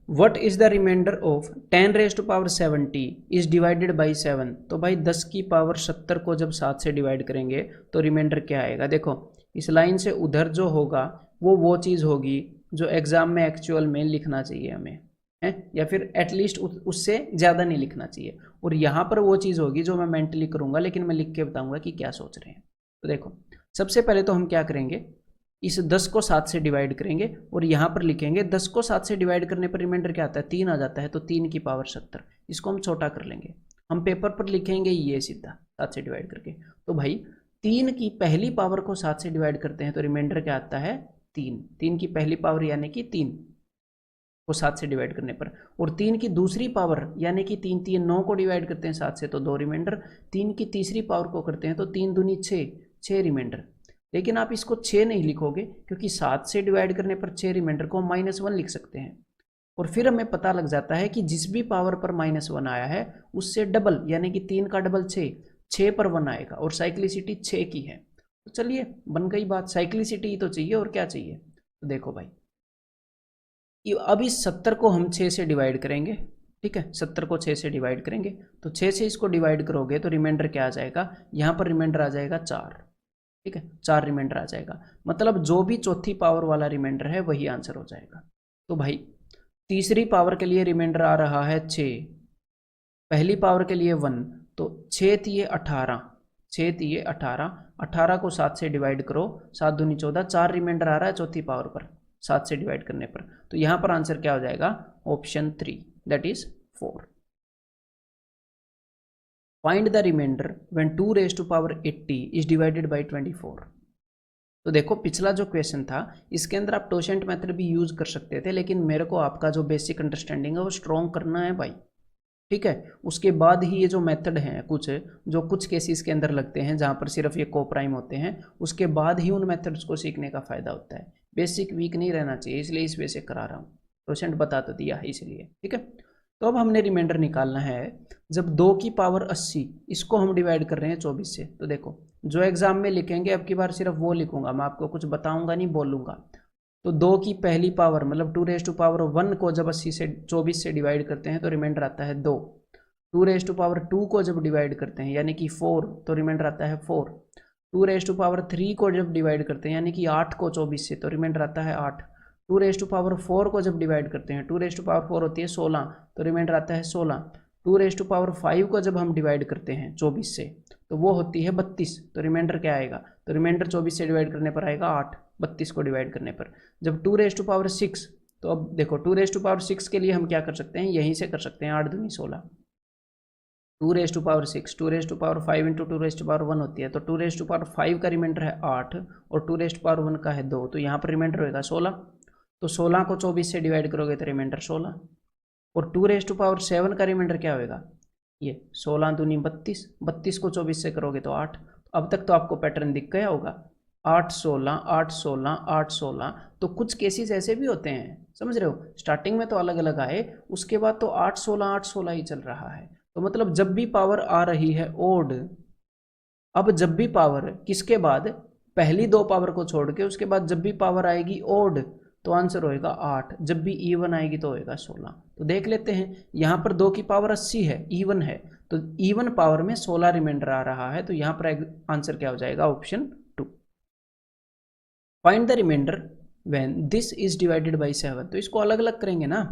What is the remainder of 10 raise to power 70 is divided by 7। तो भाई 10 की पावर 70 को जब 7 से डिवाइड करेंगे तो रिमाइंडर क्या आएगा। देखो इस लाइन से उधर जो होगा वो चीज़ होगी जो एग्जाम में एक्चुअल में लिखना चाहिए हमें, है, या फिर एटलीस्ट उससे ज़्यादा नहीं लिखना चाहिए। और यहाँ पर वो चीज़ होगी जो मैं मेंटली करूँगा, लेकिन मैं लिख के बताऊँगा कि क्या सोच रहे हैं। तो देखो सबसे पहले तो हम क्या करेंगे, इस 10 को 7 से डिवाइड करेंगे और यहाँ पर लिखेंगे 10 को 7 से डिवाइड करने पर रिमाइंडर क्या आता है, 3 आ जाता है। तो 3 की पावर 70, इसको हम छोटा कर लेंगे, हम पेपर पर लिखेंगे ये सीधा 7 से डिवाइड करके। तो भाई 3 की पहली पावर को 7 से डिवाइड करते हैं तो रिमाइंडर क्या आता है 3। 3 की पहली पावर यानी कि 3 को 7 से डिवाइड करने पर, और 3 की दूसरी पावर यानी कि 3 3 9 को डिवाइड करते हैं 7 से तो 2 रिमाइंडर। 3 की तीसरी पावर को करते हैं तो 3 दूनी 6 रिमाइंडर। लेकिन आप इसको 6 नहीं लिखोगे क्योंकि 7 से डिवाइड करने पर 6 रिमाइंडर को हम -1 लिख सकते हैं। और फिर हमें पता लग जाता है कि जिस भी पावर पर -1 आया है उससे डबल यानी कि 3 का डबल 6 पर 1 आएगा और साइक्लिसिटी 6 की है। तो चलिए बन गई बात, साइक्लिसिटी ही तो चाहिए और क्या चाहिए। तो देखो भाई अब इस 70 को हम 6 से डिवाइड करेंगे, ठीक है, 70 को 6 से डिवाइड करेंगे तो 6 से इसको डिवाइड करोगे तो रिमाइंडर क्या आ जाएगा, यहाँ पर रिमाइंडर आ जाएगा 4, ठीक है, 4 रिमाइंडर आ जाएगा। मतलब जो भी चौथी पावर वाला रिमाइंडर है वही आंसर हो जाएगा। तो भाई तीसरी पावर के लिए रिमाइंडर आ रहा है 6, पहली पावर के लिए 1, तो 6 तिये 18, 6 तिये 18, 18 को 7 से डिवाइड करो, 7 दूनी 14, 4 रिमाइंडर आ रहा है चौथी पावर पर 7 से डिवाइड करने पर। तो यहाँ पर आंसर क्या हो जाएगा, option 3 that is 4। Find the remainder when 2 raise to power 80 is divided by 24। तो देखो पिछला जो क्वेश्चन था इसके अंदर आप टोशेंट मेथड भी यूज कर सकते थे, लेकिन मेरे को आपका जो बेसिक अंडरस्टैंडिंग है वो स्ट्रॉन्ग करना है भाई, ठीक है। उसके बाद ही ये जो मेथड हैं कुछ केसेस के अंदर लगते हैं जहाँ पर सिर्फ ये कोप्राइम होते हैं, उसके बाद ही उन मेथड्स को सीखने का फ़ायदा होता है। बेसिक वीक नहीं रहना चाहिए, इसलिए इस वजह से करा रहा हूँ, टोशेंट बता तो दिया है इसलिए, ठीक है। तो अब हमने रिमाइंडर निकालना है जब 2 की पावर 80 इसको हम डिवाइड कर रहे हैं 24 से। तो देखो जो एग्जाम में लिखेंगे अब की बार सिर्फ वो लिखूंगा, मैं आपको कुछ बताऊंगा नहीं, बोलूंगा। तो 2 की पहली पावर मतलब 2 रेज टू पावर 1 को जब 80 से 24 से डिवाइड करते हैं तो रिमाइंडर आता है 2। 2 रेज टू पावर 2 को जब डिवाइड करते हैं यानी कि 4 तो रिमाइंडर आता है 4। 2 रेज टू पावर 3 को जब डिवाइड करते हैं यानी कि 8 को 24 से तो रिमाइंडर आता है 8। 2 रेज टू पावर 4 को जब डिवाइड करते हैं, 2 रेज टू पावर 4 होती है 16 तो रिमाइंडर आता है 16। 2 रेज टू पावर 5 को जब हम डिवाइड करते हैं 24 से तो वो होती है 32, तो रिमाइंडर क्या आएगा, तो रिमाइंडर 24 से डिवाइड करने पर आएगा 8, 32 को डिवाइड करने पर। जब 2 रेज टू पावर 6, तो अब देखो 2 रेज टू पावर 6 के लिए हम क्या कर सकते हैं, यहीं से कर सकते हैं, 8 दूनी 16। 2 raise to power 6, 2 raise to power 5 into 2 raise to power 1 होती है, तो 2 रेज टू पावर 5 का रिमाइंडर है 8 और 2 रेज टू पावर 1 का है 2, तो यहाँ पर रिमाइंडर होगा 16। तो 16 को 24 से डिवाइड करोगे तो रिमाइंडर 16। और 2 रेज टू पावर 7 का रिमाइंडर क्या होगा, ये 16 दूनी 32, 32 को 24 से करोगे तो 8। अब तक तो आपको पैटर्न दिख गया होगा, 8 16 8 16 8 16। तो कुछ केसेस ऐसे भी होते हैं, समझ रहे हो, स्टार्टिंग में तो अलग अलग आए, उसके बाद तो 8 16 8 16 ही चल रहा है। तो मतलब जब भी पावर आ रही है ओड, अब जब भी पावर किसके बाद, पहली 2 पावर को छोड़ के उसके बाद जब भी पावर आएगी ओड तो आंसर होएगा 8, जब भी इवन आएगी तो होएगा 16। तो देख लेते हैं, यहाँ पर 2 की पावर 80 है, इवन है, तो इवन पावर में 16 रिमाइंडर आ रहा है, तो यहाँ पर आंसर क्या हो जाएगा, option 2। Find the remainder when this is divided by 7। तो इसको अलग अलग करेंगे ना,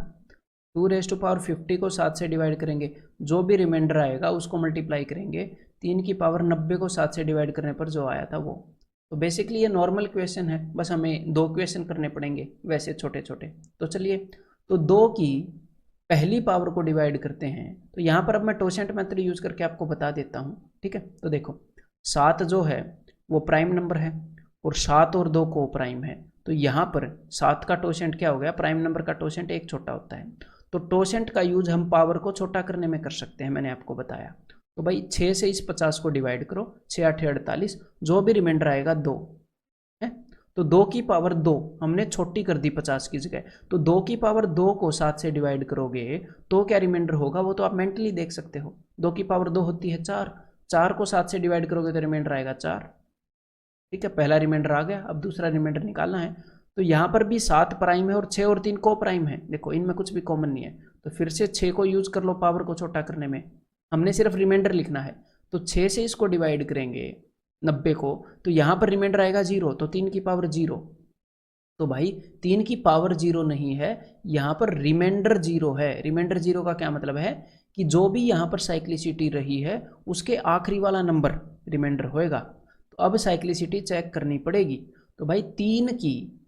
2 रेज टू पावर 50 को 7 से डिवाइड करेंगे, जो भी रिमाइंडर आएगा उसको मल्टीप्लाई करेंगे, 3 की पावर 90 को 7 से डिवाइड करने पर जो आया था वो। तो बेसिकली ये नॉर्मल क्वेश्चन है, बस हमें 2 क्वेश्चन करने पड़ेंगे वैसे छोटे छोटे। तो चलिए, तो 2 की पहली पावर को डिवाइड करते हैं, तो यहाँ पर अब मैं टोशेंट मेथड यूज करके आपको बता देता हूँ, ठीक है। तो देखो 7 जो है वो प्राइम नंबर है और 7 और 2 को प्राइम है, तो यहाँ पर 7 का टोशेंट क्या हो गया, प्राइम नंबर का टोशेंट एक छोटा होता है, तो टोसेंट का यूज हम पावर को छोटा करने में कर सकते हैं, मैंने आपको बताया। तो भाई 6 से इस 50 को डिवाइड करो, 6 8 48, जो भी रिमाइंडर आएगा 2 है। तो 2 की पावर 2 हमने छोटी कर दी 50 की जगह, तो 2 की पावर 2 को 7 से डिवाइड करोगे तो क्या रिमाइंडर होगा, वो तो आप मेंटली देख सकते हो। 2 की पावर 2 होती है 4, 4 को 7 से डिवाइड करोगे तो रिमाइंडर आएगा 4। ठीक है, पहला रिमाइंडर आ गया, अब दूसरा रिमाइंडर निकालना है। तो यहाँ पर भी 7 प्राइम है और 6 और 3 को प्राइम है, देखो इनमें कुछ भी कॉमन नहीं है, तो फिर से 6 को यूज कर लो पावर को छोटा करने में, हमने सिर्फ रिमाइंडर लिखना है। तो 6 से इसको डिवाइड करेंगे 90 को, तो यहाँ पर रिमाइंडर आएगा 0, तो 3 की पावर 0। तो भाई 3 की पावर 0 नहीं है, यहाँ पर रिमाइंडर 0 है। रिमाइंडर 0 का क्या मतलब है कि जो भी यहाँ पर साइक्लिसिटी रही है उसके आखिरी वाला नंबर रिमाइंडर होएगा। तो अब साइक्लिसिटी चेक करनी पड़ेगी। तो भाई 3 की,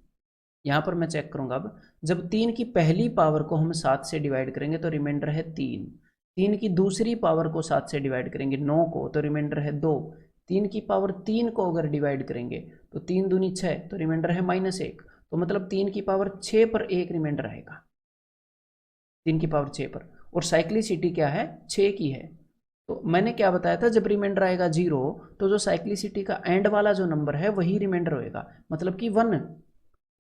यहाँ पर मैं चेक करूँगा अब, जब 3 की पहली पावर को हम 7 से डिवाइड करेंगे तो रिमाइंडर है 3। 3 की दूसरी पावर को 7 से डिवाइड करेंगे 9 को, तो रिमाइंडर है 2। 3 की पावर 3 को अगर डिवाइड करेंगे तो 3 दूनी 6, तो रिमाइंडर है -1। तो मतलब 3 की पावर 6 पर एक रिमाइंडर आएगा, 3 की पावर 6 पर। और साइक्लिसिटी क्या है, 6 की है। तो मैंने क्या बताया था, जब रिमाइंडर आएगा 0 तो जो साइक्लिसिटी का एंड वाला जो नंबर है वही रिमाइंडर होएगा, मतलब कि 1।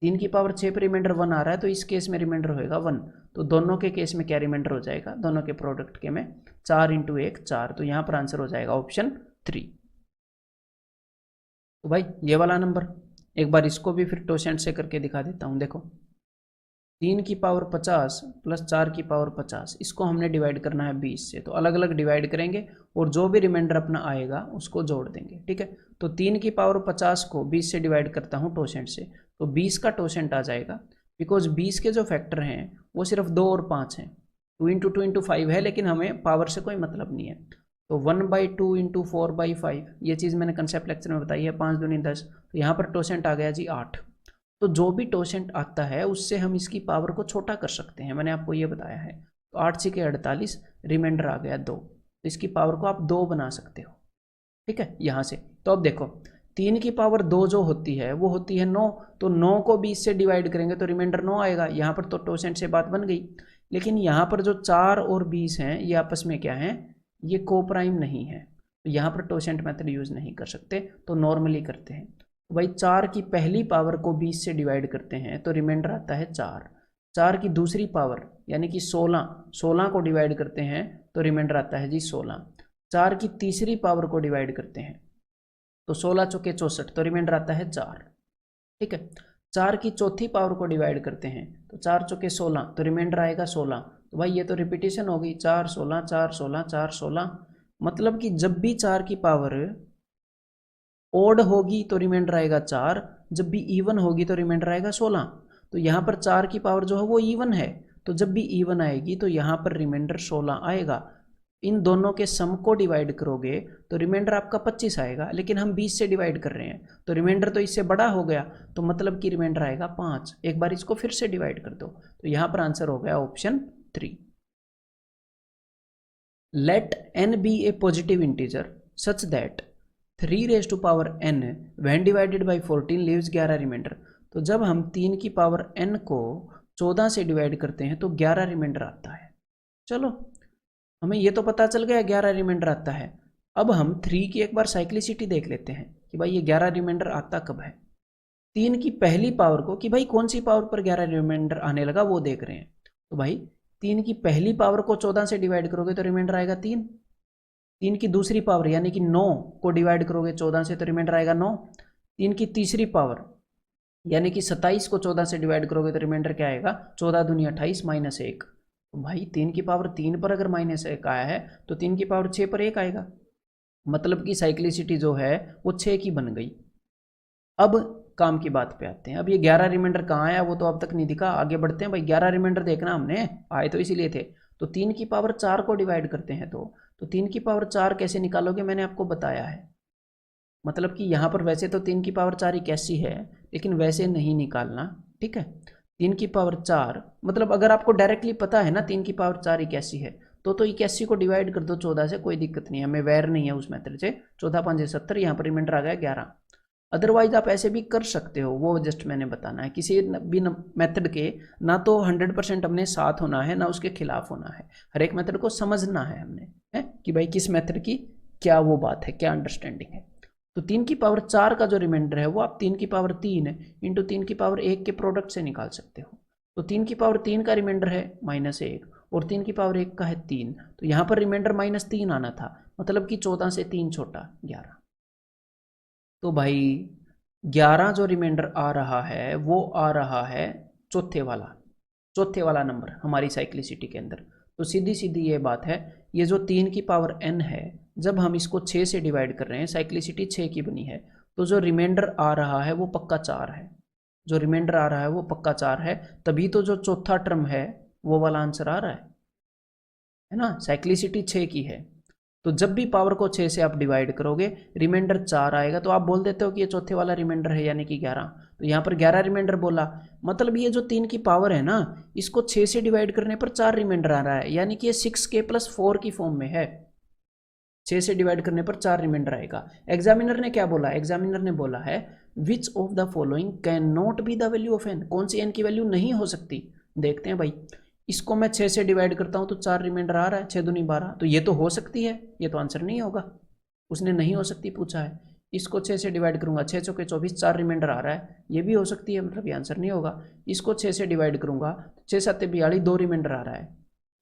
3 की पावर 6 पर रिमाइंडर 1 आ रहा है, तो इस केस में रिमाइंडर होएगा 1। तो दोनों के केस में क्या रिमाइंडर हो जाएगा, दोनों के प्रोडक्ट के में 4 × 1 4, तो यहाँ पर आंसर हो जाएगा ऑप्शन 3। तो भाई ये वाला नंबर, एक बार इसको भी फिर टोसेंट से करके दिखा देता हूँ। देखो 3 की पावर 50 प्लस 4 की पावर 50, इसको हमने डिवाइड करना है 20 से, तो अलग अलग डिवाइड करेंगे और जो भी रिमाइंडर अपना आएगा उसको जोड़ देंगे। ठीक है, तो 3 की पावर 50 को 20 से डिवाइड करता हूँ टोसेंट से, तो 20 का टोसेंट आ जाएगा। बिकॉज 20 के जो फैक्टर हैं वो सिर्फ 2 और 5 हैं, 2 × 2 × 5 है, लेकिन हमें पावर से कोई मतलब नहीं है। तो 1/2 × 4/5, ये चीज़ मैंने कंसेप्ट लेक्चर में बताई है, 5 दूनी 10, तो यहाँ पर टोसेंट आ गया जी 8। तो जो भी टोसेंट आता है उससे हम इसकी पावर को छोटा कर सकते हैं, मैंने आपको ये बताया है। तो 8 × 6 = 48, रिमाइंडर आ गया 2, तो इसकी पावर को आप 2 बना सकते हो। ठीक है, यहाँ से तो अब देखो 3 की पावर 2 जो होती है वो होती है 9, तो 9 को 20 से डिवाइड करेंगे तो रिमाइंडर 9 आएगा। यहाँ पर तो टोसेंट से बात बन गई, लेकिन यहाँ पर जो 4 और 20 हैं ये आपस में क्या हैं, ये कोप्राइम नहीं है, तो यहाँ पर टोसेंट मेथड यूज़ नहीं कर सकते, तो नॉर्मली करते हैं। तो भाई 4 की पहली पावर को 20 से डिवाइड करते हैं तो रिमाइंडर आता है 4। 4 की दूसरी पावर यानी कि 16 को डिवाइड करते हैं तो रिमाइंडर आता है जी 16। 4 की तीसरी पावर को डिवाइड करते हैं तो 16 × 4 = 64, तो रिमाइंडर आता है 4। ठीक है, 4 की चौथी पावर को डिवाइड करते हैं तो 4 × 4 = 16, तो रिमाइंडर आएगा 16। तो भाई ये तो रिपीटेशन होगी, 4 16 4 16 4 16, मतलब कि जब भी 4 की पावर ओड होगी तो रिमाइंडर आएगा 4, जब भी इवन होगी तो रिमाइंडर आएगा 16। तो यहाँ पर 4 की पावर जो है वो इवन है, तो जब भी इवन आएगी तो यहाँ पर रिमाइंडर 16 आएगा। इन दोनों के सम को डिवाइड करोगे तो रिमाइंडर आपका 25 आएगा, लेकिन हम 20 से डिवाइड कर रहे हैं तो रिमाइंडर तो इससे बड़ा हो गया, तो मतलब कि रिमाइंडर आएगा 5। एक बार इसको फिर से डिवाइड कर दो, तो यहाँ पर आंसर हो गया option 3। Let n be a positive integer such that 3n when divided by 14 leaves 11 remainder. तो जब हम 3 की पावर n को 14 से डिवाइड करते हैं तो 11 रिमाइंडर आता है। चलो हमें ये तो पता चल गया 11 रिमाइंडर आता है। अब हम 3 की एक बार साइक्लिसिटी देख लेते हैं कि भाई ये 11 रिमाइंडर आता कब है। 3 की पहली पावर को कि भाई कौन सी पावर पर 11 रिमाइंडर आने लगा वो देख रहे हैं। तो भाई 3 की पहली पावर को 14 से डिवाइड करोगे तो रिमाइंडर आएगा 3। 3 की दूसरी पावर यानी कि 9 को डिवाइड करोगे 14 से तो रिमाइंडर आएगा 9। 3 की तीसरी पावर यानी कि 27 को 14 से डिवाइड करोगे तो रिमाइंडर क्या आएगा, 14 दूनी 28 -1। तो भाई 3 की पावर 3 पर अगर -1 आया है तो 3 की पावर 6 पर 1 आएगा, मतलब कि साइक्लिसिटी जो है वो 6 की बन गई। अब काम की बात पे आते हैं। अब ये 11 रिमाइंडर कहाँ आया वो तो अब तक नहीं दिखा, आगे बढ़ते हैं भाई। 11 रिमाइंडर देखना, हमने आए तो इसीलिए थे। तो 3 की पावर 4 को डिवाइड करते हैं तो 3 की पावर 4 कैसे निकालोगे मैंने आपको बताया है। मतलब कि यहाँ पर वैसे तो 3 की पावर 4 81 है, लेकिन वैसे नहीं निकालना। ठीक है, 3 की पावर 4 मतलब अगर आपको डायरेक्टली पता है ना 3 की पावर 4 81 है तो 81 को डिवाइड कर दो 14 से, कोई दिक्कत नहीं है, हमें वैर नहीं है उस मेथड से। 14 × 5 = 70, यहाँ पर रिमाइंडर आ गया 11। अदरवाइज आप ऐसे भी कर सकते हो, वो जस्ट मैंने बताना है। किसी भी मेथड के ना तो 100% हमने साथ होना है ना उसके खिलाफ होना है, हर एक मेथड को समझना है हमने, है कि भाई किस मेथड की क्या वो बात है, क्या अंडरस्टैंडिंग है। तो 3 की पावर 4 का जो रिमाइंडर है वो आप 3 की पावर 3 इंटू 3 की पावर 1 के प्रोडक्ट से निकाल सकते हो। तो 3 की पावर 3 का रिमाइंडर है -1 और 3 की पावर 1 का है 3, तो यहाँ पर रिमाइंडर -3 आना था, मतलब कि 14 से 3 छोटा 11। तो भाई 11 जो रिमाइंडर आ रहा है वो आ रहा है चौथे वाला नंबर हमारी साइक्लिसिटी के अंदर। तो सीधी सीधी ये बात है, ये जो 3 की पावर n है, जब हम इसको 6 से डिवाइड कर रहे हैं, साइक्लिसिटी 6 की बनी है, तो जो रिमाइंडर आ रहा है वो पक्का 4 है, जो रिमाइंडर आ रहा है वो पक्का 4 है। तभी तो जो चौथा टर्म है वो वाला आंसर आ रहा है ना, साइक्लिसिटी 6 की है। तो जब भी पावर को 6 से आप डिवाइड करोगे रिमाइंडर 4 आएगा, तो आप बोल देते हो कि ये चौथे वाला रिमाइंडर है यानी कि 11। तो यहाँ पर 11 रिमाइंडर बोला, मतलब ये जो 3 की पावर है ना, इसको 6 से डिवाइड करने पर 4 रिमाइंडर आ रहा है, यानी कि ये 6k+4 की फॉर्म में है। 6 से डिवाइड करने पर 4 रिमाइंडर आएगा। एग्जामिनर ने क्या बोला, एग्जामिनर ने बोला है which of the following can not be the value of n, कौन सी n की वैल्यू नहीं हो सकती। देखते हैं भाई, इसको मैं 6 से डिवाइड करता हूँ तो 4 रिमाइंडर आ रहा है, 6 दूनी 12, तो ये तो हो सकती है, ये तो आंसर नहीं होगा, उसने नहीं हो सकती पूछा है। इसको 6 से डिवाइड करूंगा, 6 चौके 24, 4 रिमाइंडर आ रहा है, ये भी हो सकती है, मतलब ये आंसर नहीं होगा। इसको 6 से डिवाइड करूंगा, 6 7 42, 2 रिमाइंडर आ रहा है,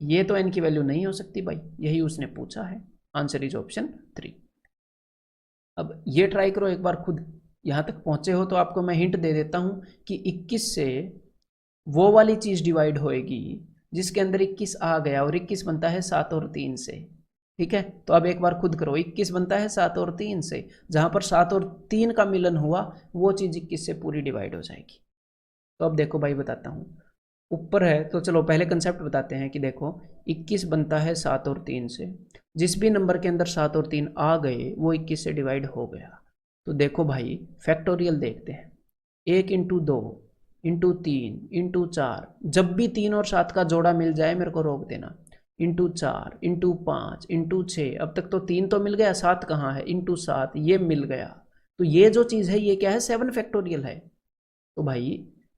ये तो n की वैल्यू नहीं हो सकती भाई, यही उसने पूछा है। Answer is option 3। अब ये ट्राई करो एक बार खुद, यहाँ तक पहुंचे हो तो आपको मैं हिंट दे देता हूँ कि 21 से वो वाली चीज़ डिवाइड होएगी जिसके अंदर 21 आ गया, और 21 बनता है 7 और 3 से। ठीक है, तो अब एक बार खुद करो, 21 बनता है 7 और 3 से, जहाँ पर 7 और 3 का मिलन हुआ वो चीज़ 21 से पूरी डिवाइड हो जाएगी। तो अब देखो भाई बताता हूँ, ऊपर है तो चलो पहले कंसेप्ट बताते हैं कि देखो 21 बनता है 7 और 3 से, जिस भी नंबर के अंदर 7 और 3 आ गए वो 21 से डिवाइड हो गया। तो देखो भाई फैक्टोरियल देखते हैं, 1 इंटू 2 इंटू 3 इंटू 4, जब भी 3 और 7 का जोड़ा मिल जाए मेरे को रोक देना, इंटू 4 इंटू 5 इंटू 6, अब तक तो 3 तो मिल गया, 7 कहाँ है, इंटू 7 ये मिल गया। तो ये जो चीज़ है ये क्या है, 7 फैक्टोरियल है। तो भाई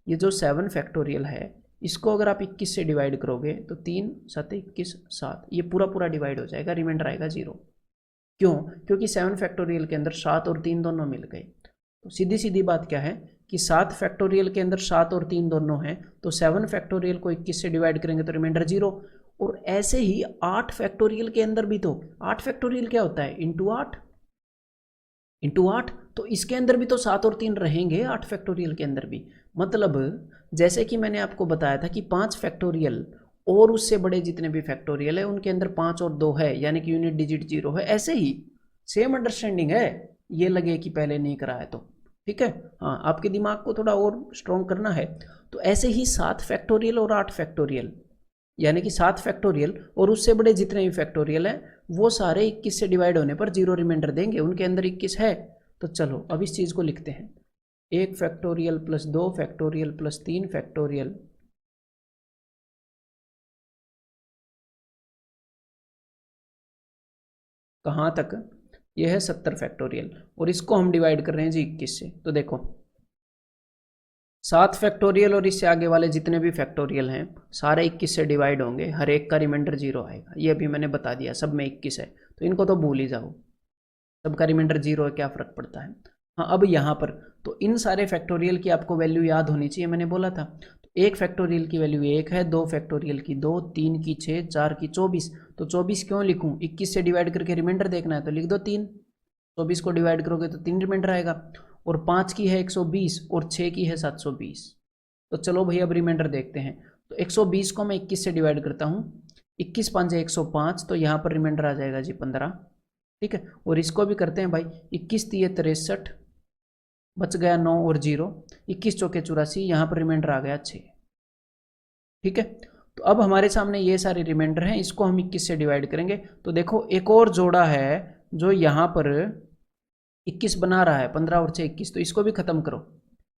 ये जो 7 फैक्टोरियल है, इसको अगर आप 21 से डिवाइड करोगे तो 3 7 21 7, ये पूरा पूरा डिवाइड हो जाएगा, रिमाइंडर आएगा 0। क्यों, क्योंकि 7 फैक्टोरियल के अंदर 7 और 3 दोनों मिल गए। तो सीधी सीधी बात क्या है कि 7 फैक्टोरियल के अंदर 7 और 3 दोनों हैं, तो 7 फैक्टोरियल को 21 से डिवाइड करेंगे तो रिमाइंडर 0। और ऐसे ही 8 फैक्टोरियल के अंदर भी, तो 8 फैक्टोरियल क्या होता है, इंटू 8 इंटू 8, तो इसके अंदर भी तो 7 और 3 रहेंगे 8 फैक्टोरियल के अंदर भी। मतलब जैसे कि मैंने आपको बताया था कि 5 फैक्टोरियल और उससे बड़े जितने भी फैक्टोरियल है उनके अंदर 5 और 2 है, यानी कि यूनिट डिजिट 0 है। ऐसे ही सेम अंडरस्टैंडिंग है, ये लगे कि पहले नहीं करा है तो ठीक है। हाँ, आपके दिमाग को थोड़ा और स्ट्रॉन्ग करना है। तो ऐसे ही 7 फैक्टोरियल और 8 फैक्टोरियल, यानी कि 7 फैक्टोरियल और उससे बड़े जितने भी फैक्टोरियल हैं वो सारे 21 से डिवाइड होने पर 0 रिमाइंडर देंगे, उनके अंदर 21 है। तो चलो अब इस चीज़ को लिखते हैं, 1 factorial plus 2 factorial plus 3 factorial कहाँ तक, यह है 70 फैक्टोरियल, और इसको हम डिवाइड कर रहे हैं जी 21 से। तो देखो 7 फैक्टोरियल और इससे आगे वाले जितने भी फैक्टोरियल हैं सारे 21 से डिवाइड होंगे, हर एक का रिमाइंडर 0 आएगा, ये अभी मैंने बता दिया, सब में 21 है तो इनको तो भूल ही जाओ, सबका रिमाइंडर 0 है, क्या फ़र्क पड़ता है। हाँ, अब यहाँ पर तो इन सारे फैक्टोरियल की आपको वैल्यू याद होनी चाहिए, मैंने बोला था। तो 1 फैक्टोरियल की वैल्यू 1 है, 2 फैक्टोरियल की 2, 3 की 6, 4 की 24। तो 24 क्यों लिखूँ, 21 से डिवाइड करके रिमाइंडर देखना है तो लिख दो 3, 24 को डिवाइड करोगे तो 3 रिमाइंडर आएगा। और 5 की है 120 और 6 की है 720। तो चलो भाई अब रिमाइंडर देखते हैं। तो 120 को मैं 21 से डिवाइड करता हूँ, 21 5 105, तो यहाँ पर रिमाइंडर आ जाएगा जी 15। ठीक है, और इसको भी करते हैं भाई, 21 3 63, बच गया 9 और 0, 21 चौके 84, यहाँ पर रिमाइंडर आ गया 6। ठीक है, तो अब हमारे सामने ये सारे रिमाइंडर हैं, इसको हम 21 से डिवाइड करेंगे। तो देखो एक और जोड़ा है जो यहाँ पर 21 बना रहा है, 15 और 6 21, तो इसको भी खत्म करो,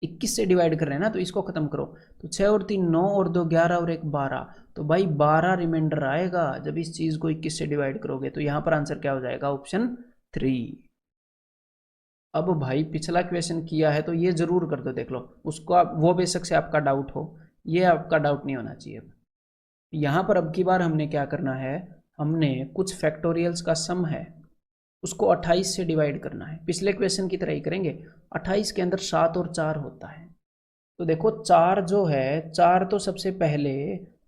21 से डिवाइड कर रहे हैं ना तो इसको खत्म करो। तो 6 और 3 9 और 2 11 और 1 12, तो भाई 12 रिमाइंडर आएगा जब इस चीज़ को 21 से डिवाइड करोगे। तो यहाँ पर आंसर क्या हो जाएगा, ऑप्शन 3। अब भाई पिछला क्वेश्चन किया है तो ये जरूर कर दो, देख लो उसको आप, वो बेशक से आपका डाउट हो, ये आपका डाउट नहीं होना चाहिए। यहाँ पर अब की बार हमने क्या करना है, हमने कुछ फैक्टोरियल्स का सम है उसको 28 से डिवाइड करना है, पिछले क्वेश्चन की तरह ही करेंगे। 28 के अंदर 7 और 4 होता है, तो देखो 4 जो है, 4 तो सबसे पहले